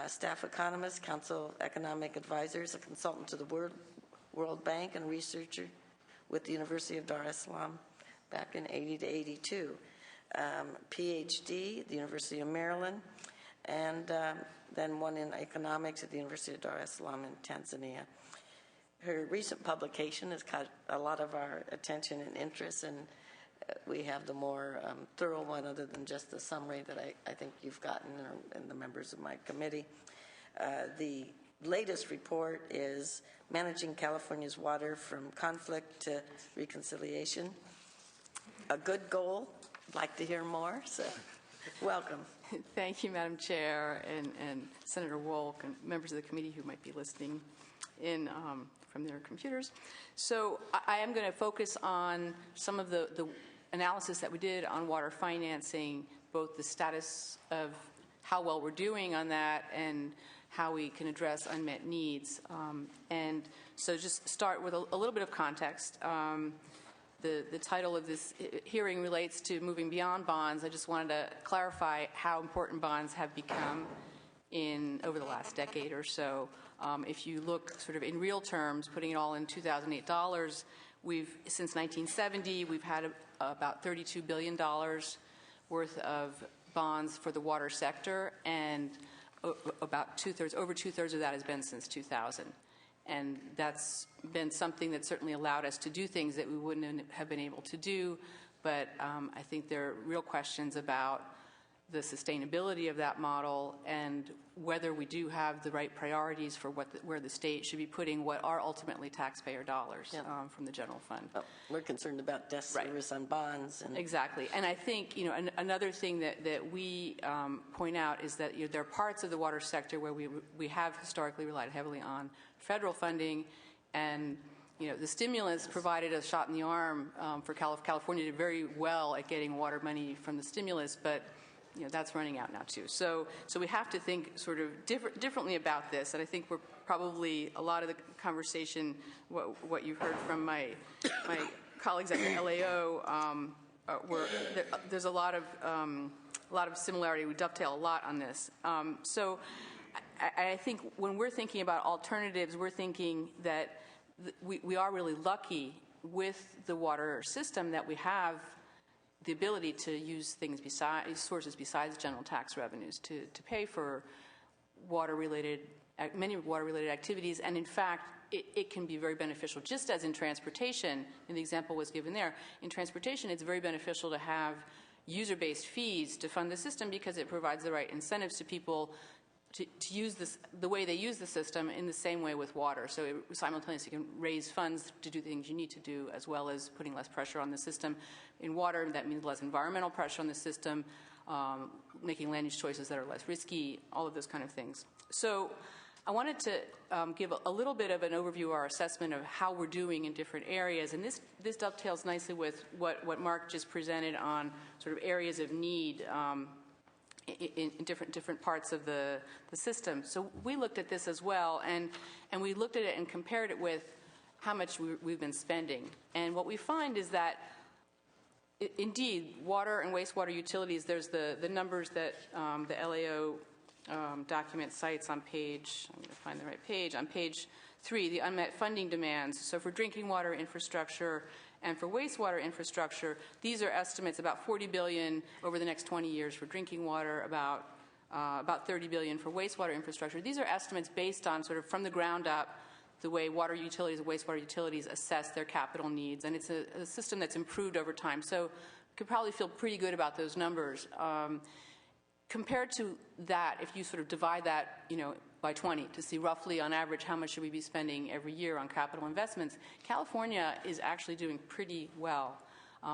[SPEAKER 1] staff economist, Council of Economic Advisors, a consultant to the World Bank, and researcher with the University of Dar es Salaam back in 80 to 82. PhD at the University of Maryland, and then one in economics at the University of Dar es Salaam in Tanzania. Her recent publication has caught a lot of our attention and interest, and we have the more thorough one, other than just the summary that I think you've gotten, and the members of my committee. The latest report is Managing California's Water from Conflict to Reconciliation. A good goal. I'd like to hear more, so welcome.
[SPEAKER 6] Thank you, Madam Chair, and Senator Wolk, and members of the committee who might be listening in from their computers. So I am going to focus on some of the analysis that we did on water financing, both the status of how well we're doing on that and how we can address unmet needs. And so just start with a little bit of context. The title of this hearing relates to moving beyond bonds. I just wanted to clarify how important bonds have become over the last decade or so. If you look sort of in real terms, putting it all in 2008 dollars, since 1970, we've had about $32 billion worth of bonds for the water sector, and over two-thirds of that has been since 2000. And that's been something that certainly allowed us to do things that we wouldn't have been able to do. But I think there are real questions about the sustainability of that model and whether we do have the right priorities for where the state should be putting what are ultimately taxpayer dollars from the general fund.
[SPEAKER 1] Oh, we're concerned about debt service on bonds.
[SPEAKER 6] Exactly. And I think another thing that we point out is that there are parts of the water sector where we have historically relied heavily on federal funding, and the stimulus provided a shot in the arm for California. Did very well at getting water money from the stimulus, but that's running out now too. So we have to think sort of differently about this, and I think we're probably a lot of the conversation, what you've heard from my colleagues at the LAO, there's a lot of similarity. We dovetail a lot on this. So I think when we're thinking about alternatives, we're thinking that we are really lucky with the water system that we have the ability to use sources besides general tax revenues to pay for many water-related activities. And in fact, it can be very beneficial, just as in transportation, and the example was given there. In transportation, it's very beneficial to have user-based fees to fund the system because it provides the right incentives to people to use the way they use the system in the same way with water. So it simultaneously can raise funds to do things you need to do, as well as putting less pressure on the system. In water, that means less environmental pressure on the system, making land use choices that are less risky, all of those kind of things. So I wanted to give a little bit of an overview of our assessment of how we're doing in different areas. And this dovetails nicely with what Mark just presented on sort of areas of need in different parts of the system. So we looked at this as well, and we looked at it and compared it with how much we've been spending. And what we find is that, indeed, water and wastewater utilities, there's the numbers that the LAO document cites on page, I'm going to find the right page, on page 3, the unmet funding demands. So for drinking water infrastructure and for wastewater infrastructure, these are estimates about $40 billion over the next 20 years for drinking water, about $30 billion for wastewater infrastructure. These are estimates based on sort of from the ground up the way water utilities and wastewater utilities assess their capital needs. And it's a system that's improved over time. So you could probably feel pretty good about those numbers. Compared to that, if you sort of divide that, by 20 to see roughly on average how much should we be spending every year on capital investments, California is actually doing pretty well.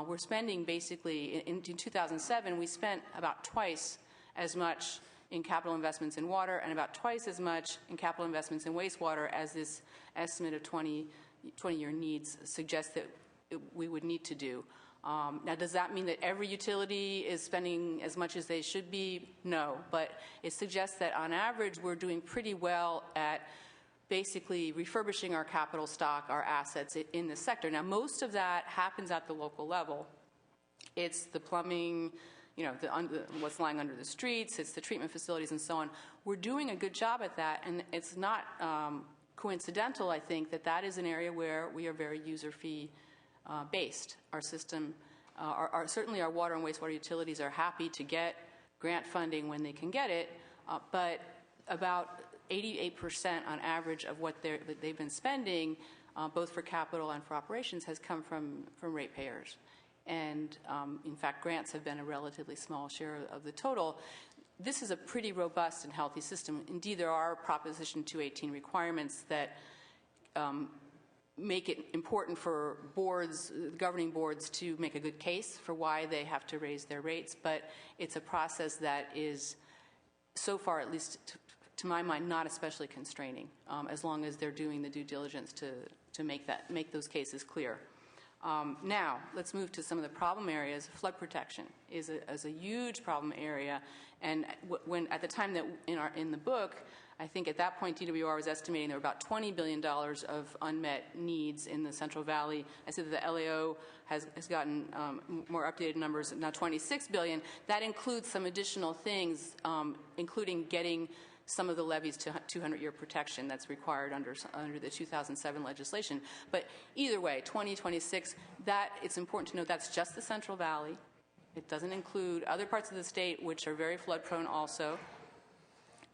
[SPEAKER 6] We're spending basically, in 2007, we spent about twice as much in capital investments in water and about twice as much in capital investments in wastewater as this estimate of 20-year needs suggests that we would need to do. Now, does that mean that every utility is spending as much as they should be? No, but it suggests that on average we're doing pretty well at basically refurbishing our capital stock, our assets in the sector. Now, most of that happens at the local level. It's the plumbing, what's lying under the streets, it's the treatment facilities and so on. We're doing a good job at that, and it's not coincidental, I think, that is an area where we are very user fee based. Our system, certainly our water and wastewater utilities are happy to get grant funding when they can get it, but about 88% on average of what they've been spending, both for capital and for operations, has come from ratepayers. And in fact, grants have been a relatively small share of the total. this is a pretty robust and healthy system. Indeed, there are Proposition 218 requirements that make it important for boards, governing boards, to make a good case for why they have to raise their rates, but it's a process that is, so far at least to my mind, not especially constraining, as long as they're doing the due diligence to make those cases clear. Now, let's move to some of the problem areas. Flood protection is a huge problem area, and when at the time that in the book, I think at that point DWR was estimating there were about $20 billion of unmet needs in the Central Valley. I said that the LAO has gotten more updated numbers, now $26 billion. That includes some additional things, including getting some of the levees to 200-year protection that's required under the 2007 legislation. But either way, 2026, that it's important to note that's just the Central Valley. It doesn't include other parts of the state which are very flood prone also.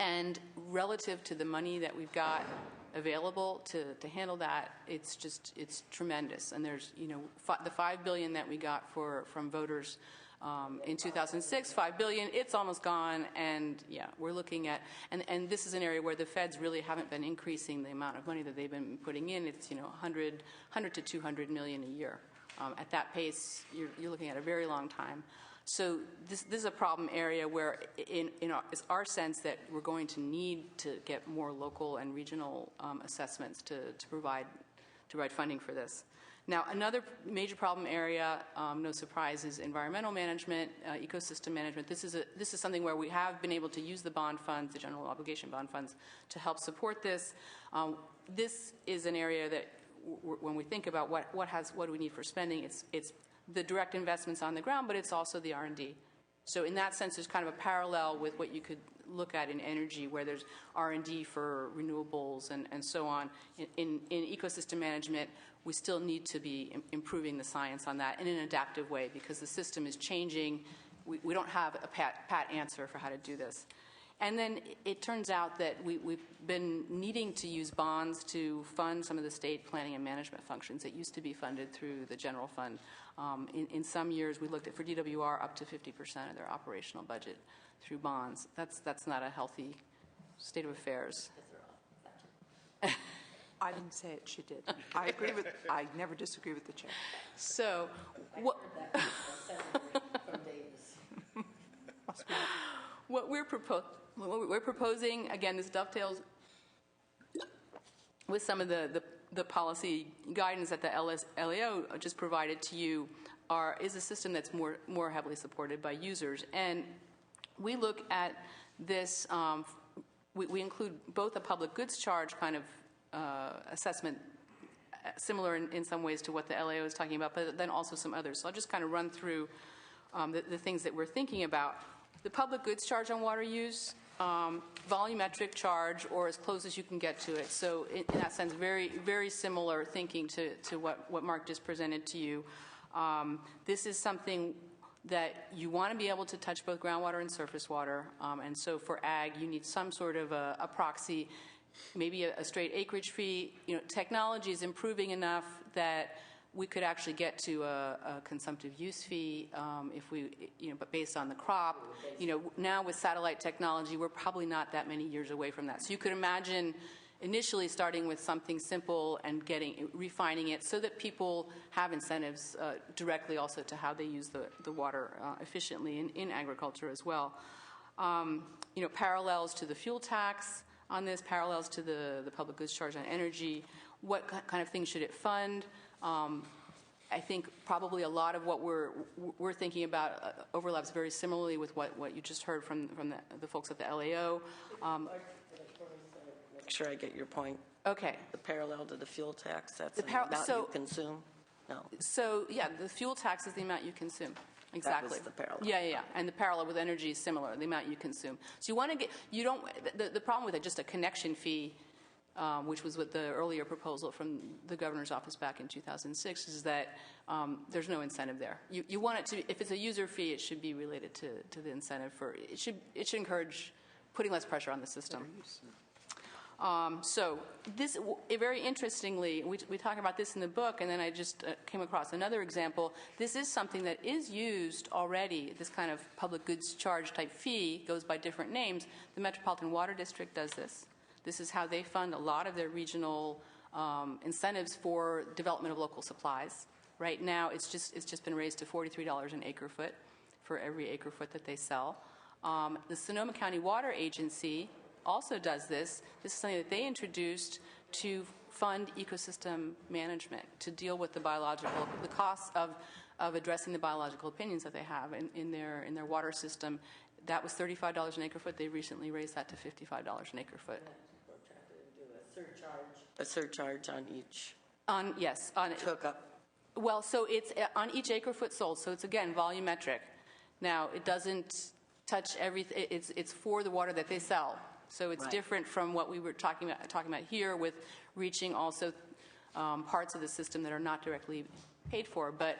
[SPEAKER 6] And relative to the money that we've got available to handle that, it's tremendous. And there's, the $5 billion that we got from voters in 2006, $5 billion, it's almost gone, and yeah, we're looking at, and this is an area where the feds really haven't been increasing the amount of money that they've been putting in. It's 100 to 200 million a year. At that pace, you're looking at a very long time. So this is a problem area where, it's our sense that we're going to need to get more local and regional assessments to provide funding for this. Now, another major problem area, no surprise, is environmental management, ecosystem management. This is something where we have been able to use the bond funds, the general obligation bond funds, to help support this. This is an area that, when we think about what do we need for spending, it's the direct investments on the ground, but it's also the R&D. So in that sense, there's kind of a parallel with what you could look at in energy, where there's R&D for renewables and so on. In ecosystem management, we still need to be improving the science on that in an adaptive way, because the system is changing. We don't have a pat answer for how to do this. And then it turns out that we've been needing to use bonds to fund some of the state planning and management functions that used to be funded through the general fund. In some years, we looked at, for DWR, up to 50% of their operational budget through bonds. That's not a healthy state of affairs.
[SPEAKER 4] I didn't say it, she did. I never disagree with the chair.
[SPEAKER 6] So, what we're proposing, again, this dovetails with some of the policy guidance that the LAO just provided to you, is a system that's more heavily supported by users. And we look at this, we include both a public goods charge kind of assessment, similar in some ways to what the LAO is talking about, but then also some others. So I'll just kind of run through the things that we're thinking about. The public goods charge on water use, volumetric charge, or as close as you can get to it. So in that sense, very, very similar thinking to what Mark just presented to you. This is something that you want to be able to touch both groundwater and surface water. And so for ag, you need some sort of a proxy, maybe a straight acreage fee. Technology is improving enough that we could actually get to a consumptive use fee if we, but based on the crop. Now with satellite technology, we're probably not that many years away from that. So you could imagine initially starting with something simple and refining it so that people have incentives directly also to how they use the water efficiently in agriculture as well. Parallels to the fuel tax on this, parallels to the public goods charge on energy. What kind of things should it fund? I think probably a lot of what we're thinking about overlaps very similarly with what you just heard from the folks at the LAO.
[SPEAKER 1] Make sure I get your point.
[SPEAKER 6] Okay.
[SPEAKER 1] The parallel to the fuel tax, that's the amount you consume? No.
[SPEAKER 6] So, yeah, the fuel tax is the amount you consume. Exactly.
[SPEAKER 1] That was the parallel.
[SPEAKER 6] Yeah. And the parallel with energy is similar, the amount you consume. So you want to the problem with just a connection fee, which was what the earlier proposal from the governor's office back in 2006, is that there's no incentive there. You want it to, if it's a user fee, it should be related to the incentive it should encourage putting less pressure on the system. So this, very interestingly, we talk about this in the book, and then I just came across another example. This is something that is used already, this kind of public goods charge type fee, goes by different names. The Metropolitan Water District does this. This is how they fund a lot of their regional incentives for development of local supplies. Right now, it's just been raised to $43 an acre foot for every acre foot that they sell. The Sonoma County Water Agency also does this. This is something that they introduced to fund ecosystem management, to deal with the costs of addressing the biological opinions that they have in their water system. That was $35 an acre foot. They recently raised that to $55 an acre foot.
[SPEAKER 1] A surcharge on each
[SPEAKER 6] Yes. On
[SPEAKER 1] hookup.
[SPEAKER 6] Well, so it's on each acre foot sold, so it's, again, volumetric. Now, it doesn't touch everything. It's for the water that they sell. So it's different from what we were talking about here, with reaching also parts of the system that are not directly paid for. But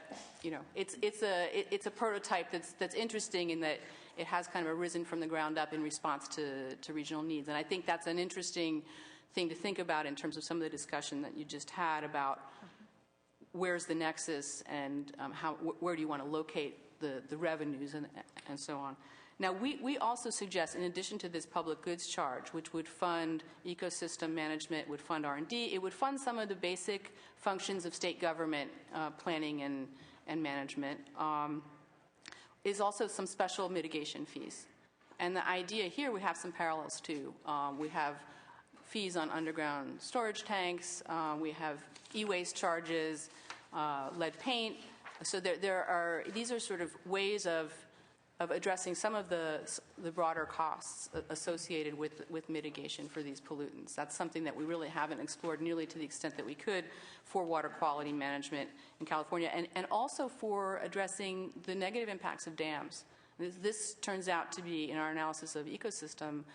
[SPEAKER 6] it's a prototype that's interesting in that it has kind of arisen from the ground up in response to regional needs. And I think that's an interesting thing to think about in terms of some of the discussion that you just had about where's the nexus and where do you want to locate the revenues and so on. Now, we also suggest, in addition to this public goods charge, which would fund ecosystem management, would fund R&D, it would fund some of the basic functions of state government planning and management, is also some special mitigation fees. And the idea here, we have some parallels too. We have fees on underground storage tanks, we have e-waste charges, lead paint. So these are sort of ways of addressing some of the broader costs associated with mitigation for these pollutants. That's something that we really haven't explored nearly to the extent that we could for water quality management in California, and also for addressing the negative impacts of dams. This turns out to be, in our analysis of the ecosystem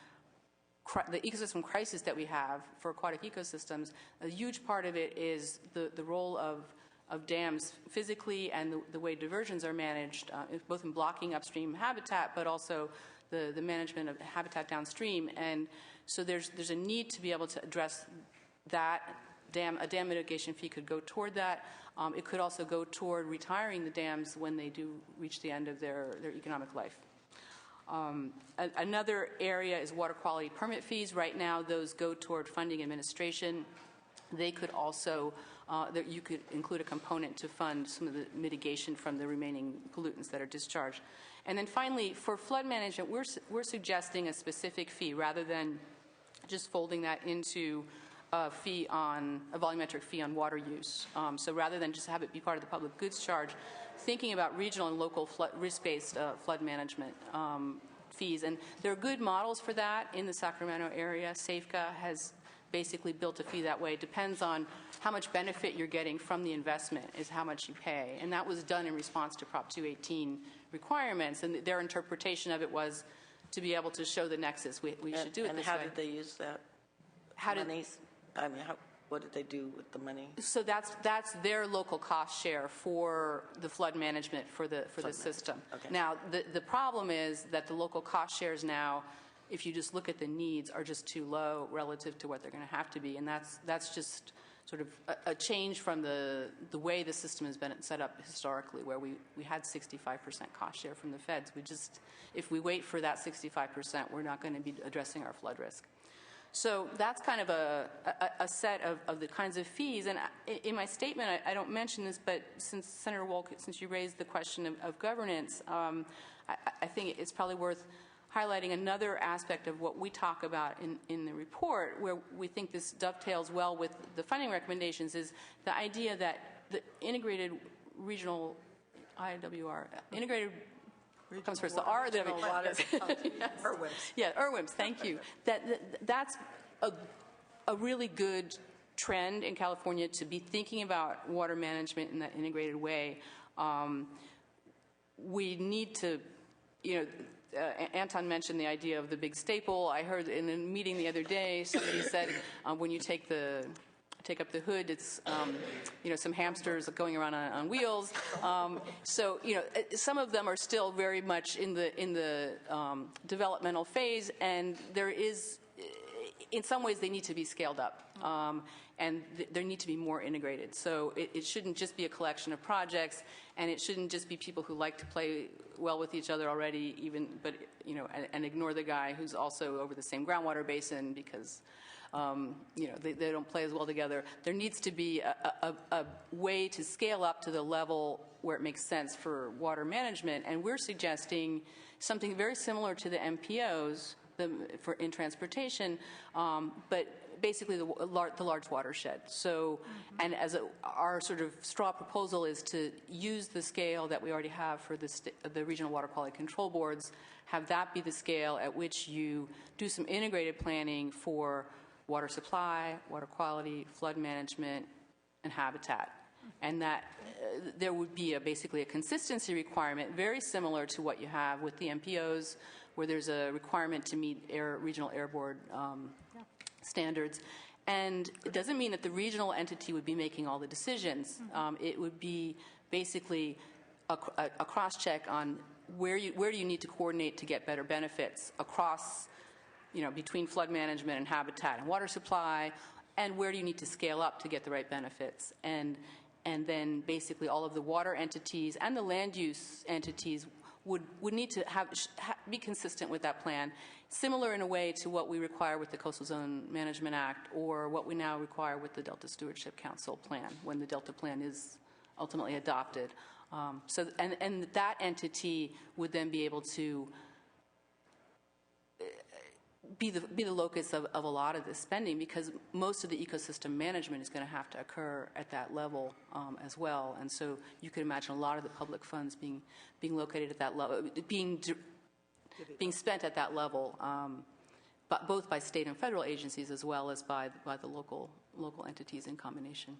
[SPEAKER 6] crisis that we have for aquatic ecosystems, a huge part of it is the role of dams physically and the way diversions are managed, both in blocking upstream habitat, but also the management of habitat downstream. And so there's a need to be able to address that. A dam mitigation fee could go toward that. It could also go toward retiring the dams when they do reach the end of their economic life. Another area is water quality permit fees. Right now, those go toward funding administration. They could also, you could include a component to fund some of the mitigation from the remaining pollutants that are discharged. And then finally, for flood management, we're suggesting a specific fee rather than just folding that into a volumetric fee on water use. So rather than just have it be part of the public goods charge, thinking about regional and local risk-based flood management fees. And there are good models for that in the Sacramento area. SAFCA has basically built a fee that way. It depends on how much benefit you're getting from the investment is how much you pay. And that was done in response to Prop 218 requirements. And their interpretation of it was to be able to show the nexus. We should do it this way.
[SPEAKER 1] And how did they use that money? What did they do with the money?
[SPEAKER 6] So that's their local cost share for the flood management for the system.
[SPEAKER 1] Okay.
[SPEAKER 6] Now, the problem is that the local cost shares now, if you just look at the needs, are just too low relative to what they're going to have to be. And that's just sort of a change from the way the system has been set up historically, where we had 65% cost share from the feds. If we wait for that 65%, we're not going to be addressing our flood risk. So that's kind of a set of the kinds of fees. And in my statement, I don't mention this, but since Senator Wolk, since you raised the question of governance, I think it's probably worth highlighting another aspect of what we talk about in the report, where we think this dovetails well with the funding recommendations, is the idea that the integrated regional IWR, integrated comes first. The R, the
[SPEAKER 1] IRWIMS.
[SPEAKER 6] Yeah, IRWIMS. Thank you. That's a really good trend in California to be thinking about water management in that integrated way. We need to, Anton mentioned the idea of the big staple. I heard in a meeting the other day, somebody said when you take up the hood, it's some hamsters going around on wheels. So some of them are still very much in the developmental phase, and there is in some ways they need to be scaled up, and they need to be more integrated. So it shouldn't just be a collection of projects, and it shouldn't just be people who like to play well with each other already, and ignore the guy who's also over the same groundwater basin because they don't play as well together. There needs to be a way to scale up to the level where it makes sense for water management, and we're suggesting something very similar to the MPOs in transportation, but basically the large watershed. So, and our sort of straw proposal is to use the scale that we already have for the regional water quality control boards, have that be the scale at which you do some integrated planning for water supply, water quality, flood management, and habitat. And that there would be basically a consistency requirement very similar to what you have with the MPOs, where there's a requirement to meet regional air board standards. And it doesn't mean that the regional entity would be making all the decisions. It would be basically a cross-check on where do you need to coordinate to get better benefits across, between flood management and habitat and water supply, and where do you need to scale up to get the right benefits. And then basically all of the water entities and the land use entities would need to be consistent with that plan, similar in a way to what we require with the Coastal Zone Management Act or what we now require with the Delta Stewardship Council plan when the Delta plan is ultimately adopted. And that entity would then be able to be the locus of a lot of this spending, because most of the ecosystem management is going to have to occur at that level as well. And so you could imagine a lot of the public funds being located at that level, being spent at that level, but both by state and federal agencies as well as by the local entities in combination.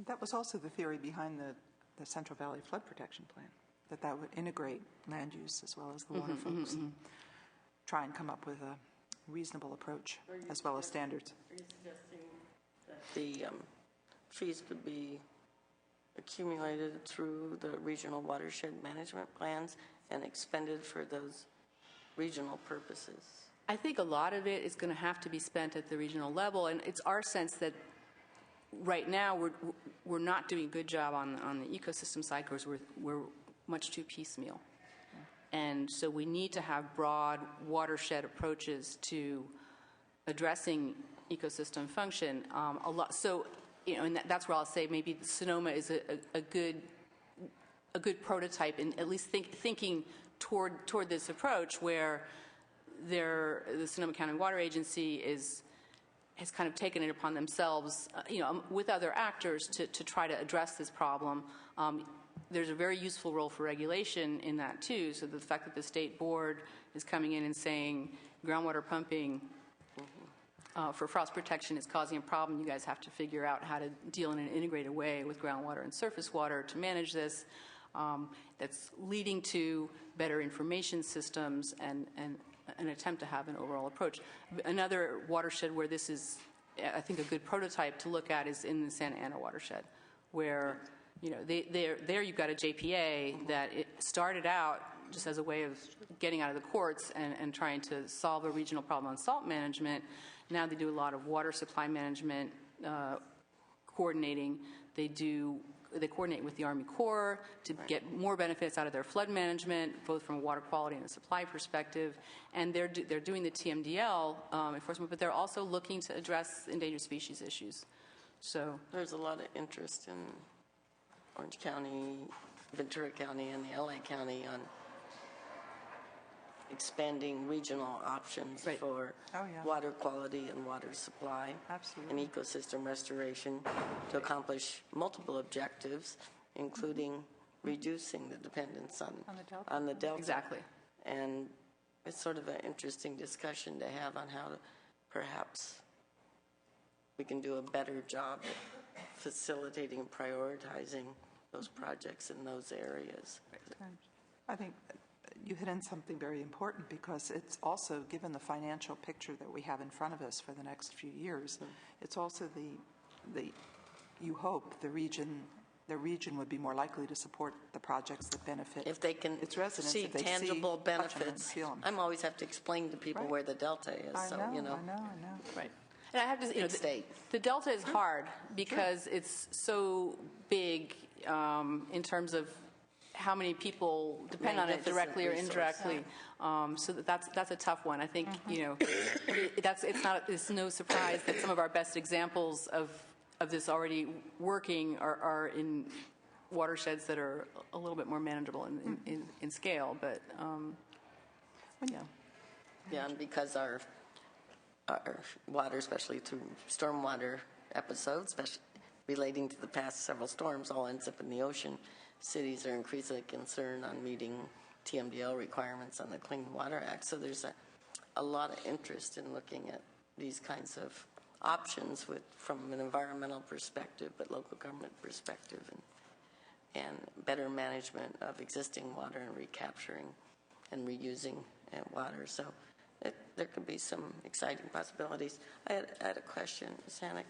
[SPEAKER 4] That was also the theory behind the Central Valley Flood Protection Plan, that would integrate land use as well as the water folks, and try and come up with a reasonable approach as well as standards.
[SPEAKER 1] Are you suggesting that the fees could be accumulated through the regional watershed management plans and expended for those regional purposes?
[SPEAKER 6] I think a lot of it is going to have to be spent at the regional level, and it's our sense that right now we're not doing a good job on the ecosystem side because we're much too piecemeal. And so we need to have broad watershed approaches to addressing ecosystem function. A lot. So, and that's where I'll say maybe Sonoma is a good prototype in at least thinking toward this approach, where the Sonoma County Water Agency has kind of taken it upon themselves, with other actors to try to address this problem. There's a very useful role for regulation in that too. So the fact that the state board is coming in and saying groundwater pumping for frost protection is causing a problem, you guys have to figure out how to deal in an integrated way with groundwater and surface water to manage this. That's leading to better information systems and an attempt to have an overall approach. Another watershed where this is, I think, a good prototype to look at is in the Santa Ana watershed, where there you've got a JPA that it started out just as a way of getting out of the courts and trying to solve a regional problem on salt management. Now they do a lot of water supply management coordinating. They coordinate with the Army Corps to get more benefits out of their flood management, both from a water quality and a supply perspective. And they're doing the TMDL enforcement, but they're also looking to address endangered species issues. So
[SPEAKER 1] there's a lot of interest in Orange County, Ventura County, and the LA County on expanding regional options for water quality and water supply and ecosystem restoration to accomplish multiple objectives, including reducing the dependence on the Delta.
[SPEAKER 6] Exactly.
[SPEAKER 1] And it's sort of an interesting discussion to have on how perhaps we can do a better job at facilitating and prioritizing those projects in those areas.
[SPEAKER 4] I think you hit on something very important, because it's also, given the financial picture that we have in front of us for the next few years, it's also you hope the region would be more likely to support the projects that benefit
[SPEAKER 1] if they can
[SPEAKER 4] its residents,
[SPEAKER 1] see
[SPEAKER 4] if they
[SPEAKER 1] tangible benefits.
[SPEAKER 4] Feel them.
[SPEAKER 1] I'm always have to explain to people where the Delta is.
[SPEAKER 4] I know.
[SPEAKER 6] Right. And I have to, you know,
[SPEAKER 1] state.
[SPEAKER 6] the delta is hard because it's so big in terms of how many people depend on it
[SPEAKER 1] Magnificent
[SPEAKER 6] directly or
[SPEAKER 1] resource.
[SPEAKER 6] indirectly. So that's a tough one. I think you know it's no surprise that some of our best examples of this already working are in watersheds that are a little bit more manageable in scale. But yeah.
[SPEAKER 1] Yeah, and because our water, especially through stormwater episodes, especially relating to the past several storms, all ends up in the ocean, cities are increasingly concerned on meeting TMDL requirements on the Clean Water Act. So there's a lot of interest in looking at these kinds of options from an environmental perspective, but local government perspective, and better management of existing water and recapturing and reusing water. So there could be some exciting possibilities. I had a question, Ms. Hannock.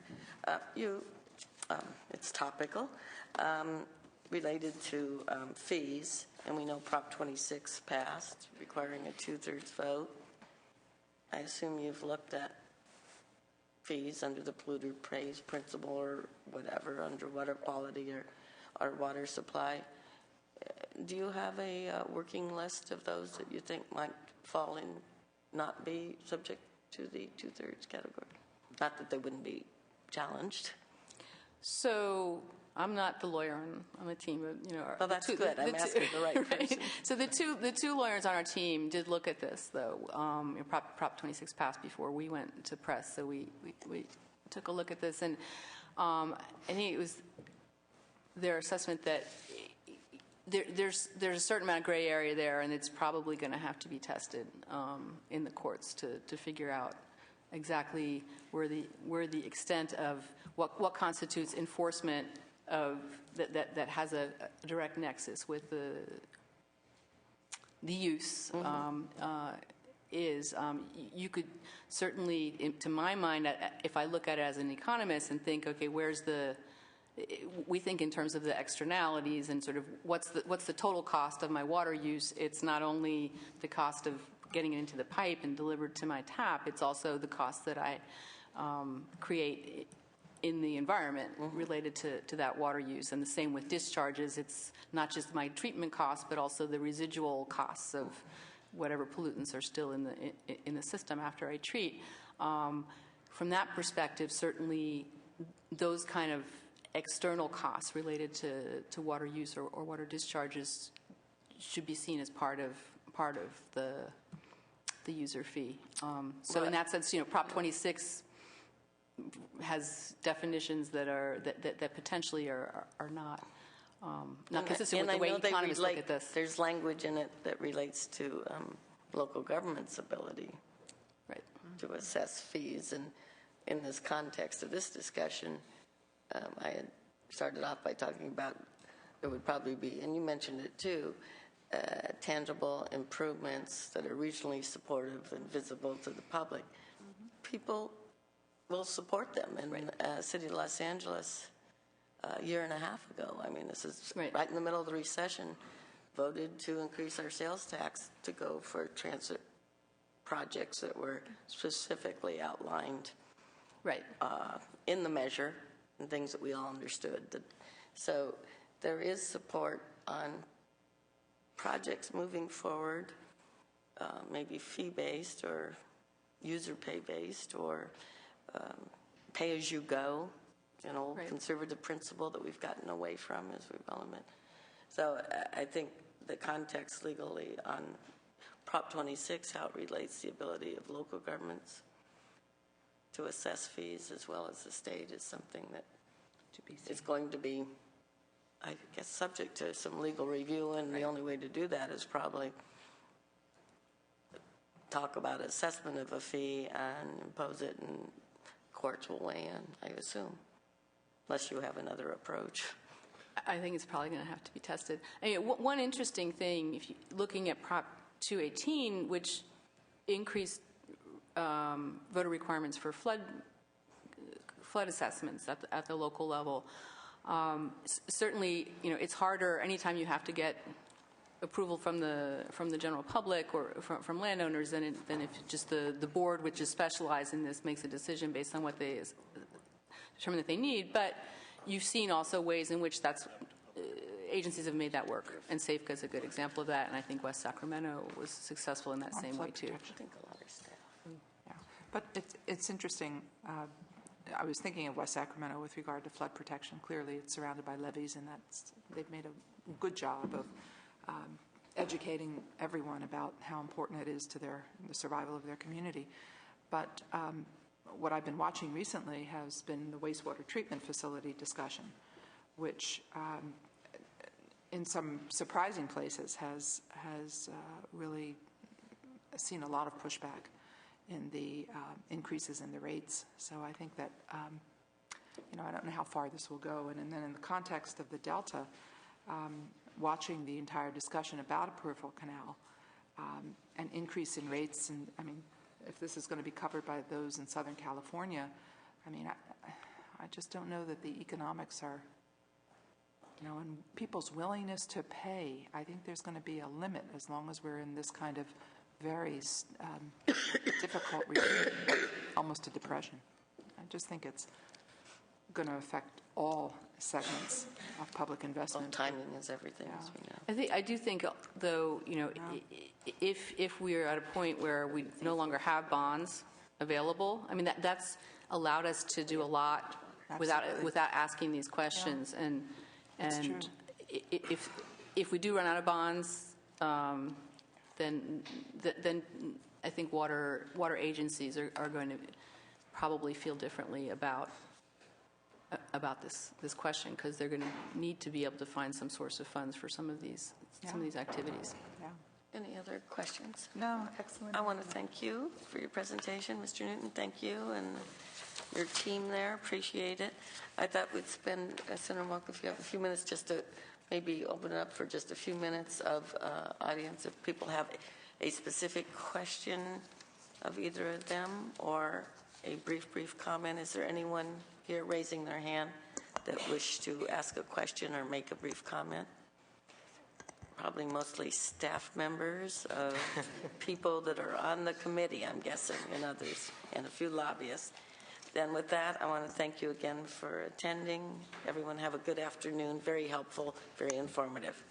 [SPEAKER 1] It's topical, related to fees, and we know Prop 26 passed, requiring a 2/3 vote. I assume you've looked at fees under the polluter pays principle or whatever, under water quality or water supply. Do you have a working list of those that you think might fall in, not be subject to the 2/3 category? Not that they wouldn't be challenged.
[SPEAKER 6] So I'm not the lawyer on the team, but you know.
[SPEAKER 1] Well, that's good. I'm asking the right person.
[SPEAKER 6] So the two lawyers on our team did look at this, though. Prop 26 passed before we went to press, so we took a look at this, and I think it was their assessment that there's a certain amount of gray area there, and it's probably going to have to be tested in the courts to figure out exactly where the extent of what constitutes enforcement of that has a direct nexus with the use is. You could certainly, to my mind, if I look at it as an economist and think, okay, we think in terms of the externalities and sort of what's the total cost of my water use. It's not only the cost of getting it into the pipe and delivered to my tap, it's also the cost that I create in the environment related to that water use. And the same with discharges. It's not just my treatment costs, but also the residual costs of whatever pollutants are still in the system after I treat. From that perspective, certainly those kind of external costs related to water use or water discharges should be seen as part of the user fee. So in that sense, Prop 26 has definitions that potentially are not consistent with the way economists look at this.
[SPEAKER 1] There's language in it that relates to local government's ability to assess fees. And in this context of this discussion, I had started off by talking about there would probably be, and you mentioned it too, tangible improvements that are regionally supportive and visible to the public. People will support them. In City of Los Angeles, a year and a half ago, I mean, this is right in the middle of the recession, voted to increase our sales tax to go for transit projects that were specifically outlined in the measure and things that we all understood. So there is support on projects moving forward, maybe fee-based or user pay-based or pay-as-you-go, an old conservative principle that we've gotten away from as we've developed. So I think the context legally on Prop 26, how it relates to the ability of local governments to assess fees as well as the state, is something that is going to be, I guess, subject to some legal review, and the only way to do that is probably talk about assessment of a fee and impose it, and courts will weigh in, I assume, unless you have another approach.
[SPEAKER 6] I think it's probably going to have to be tested. I mean, one interesting thing, if you're looking at Prop 218, which increased voter requirements for flood assessments at the local level, certainly, it's harder anytime you have to get approval from the general public or from landowners, then if just the board, which is specialized in this, makes a decision based on what they determine that they need. But you've seen also ways in which agencies have made that work, and SAFCA is a good example of that, and I think West Sacramento was successful in that same way too.
[SPEAKER 1] I think a lot of staff.
[SPEAKER 4] Yeah. But it's interesting. I was thinking of West Sacramento with regard to flood protection. Clearly, it's surrounded by levees, and they've made a good job of educating everyone about how important it is to the survival of their community. But what I've been watching recently has been the wastewater treatment facility discussion, which in some surprising places has really seen a lot of pushback in the increases in the rates. So I think that, I don't know how far this will go. And then in the context of the Delta, watching the entire discussion about a peripheral canal, an increase in rates, and I mean, if this is going to be covered by those in Southern California, I mean, I just don't know that the economics are, and people's willingness to pay. I think there's going to be a limit as long as we're in this kind of very difficult regime, almost a depression. I just think it's going to affect all segments of public investment.
[SPEAKER 1] Well, timing is everything, as we know.
[SPEAKER 6] I do think, though, if we are at a point where we no longer have bonds available, I mean that's allowed us to do a lot without asking these questions.
[SPEAKER 4] Yeah.
[SPEAKER 6] And if we do run out of bonds, then I think water agencies are going to probably feel differently about this question, because they're going to need to be able to find some source of funds for some of these activities.
[SPEAKER 4] Yeah.
[SPEAKER 1] Any other questions?
[SPEAKER 4] No, excellent.
[SPEAKER 1] I want to thank you for your presentation, Mr. Newton. Thank you, and your team there. Appreciate it. I thought we'd spend, Senator Mock, if you have a few minutes, just to maybe open it up for just a few minutes of audience. If people have a specific question of either of them or a brief comment. Is there anyone here raising their hand that wish to ask a question or make a brief comment? Probably mostly staff members of people that are on the committee, I'm guessing, and others, and a few lobbyists. Then with that, I want to thank you again for attending. Everyone have a good afternoon. Very helpful, very informative.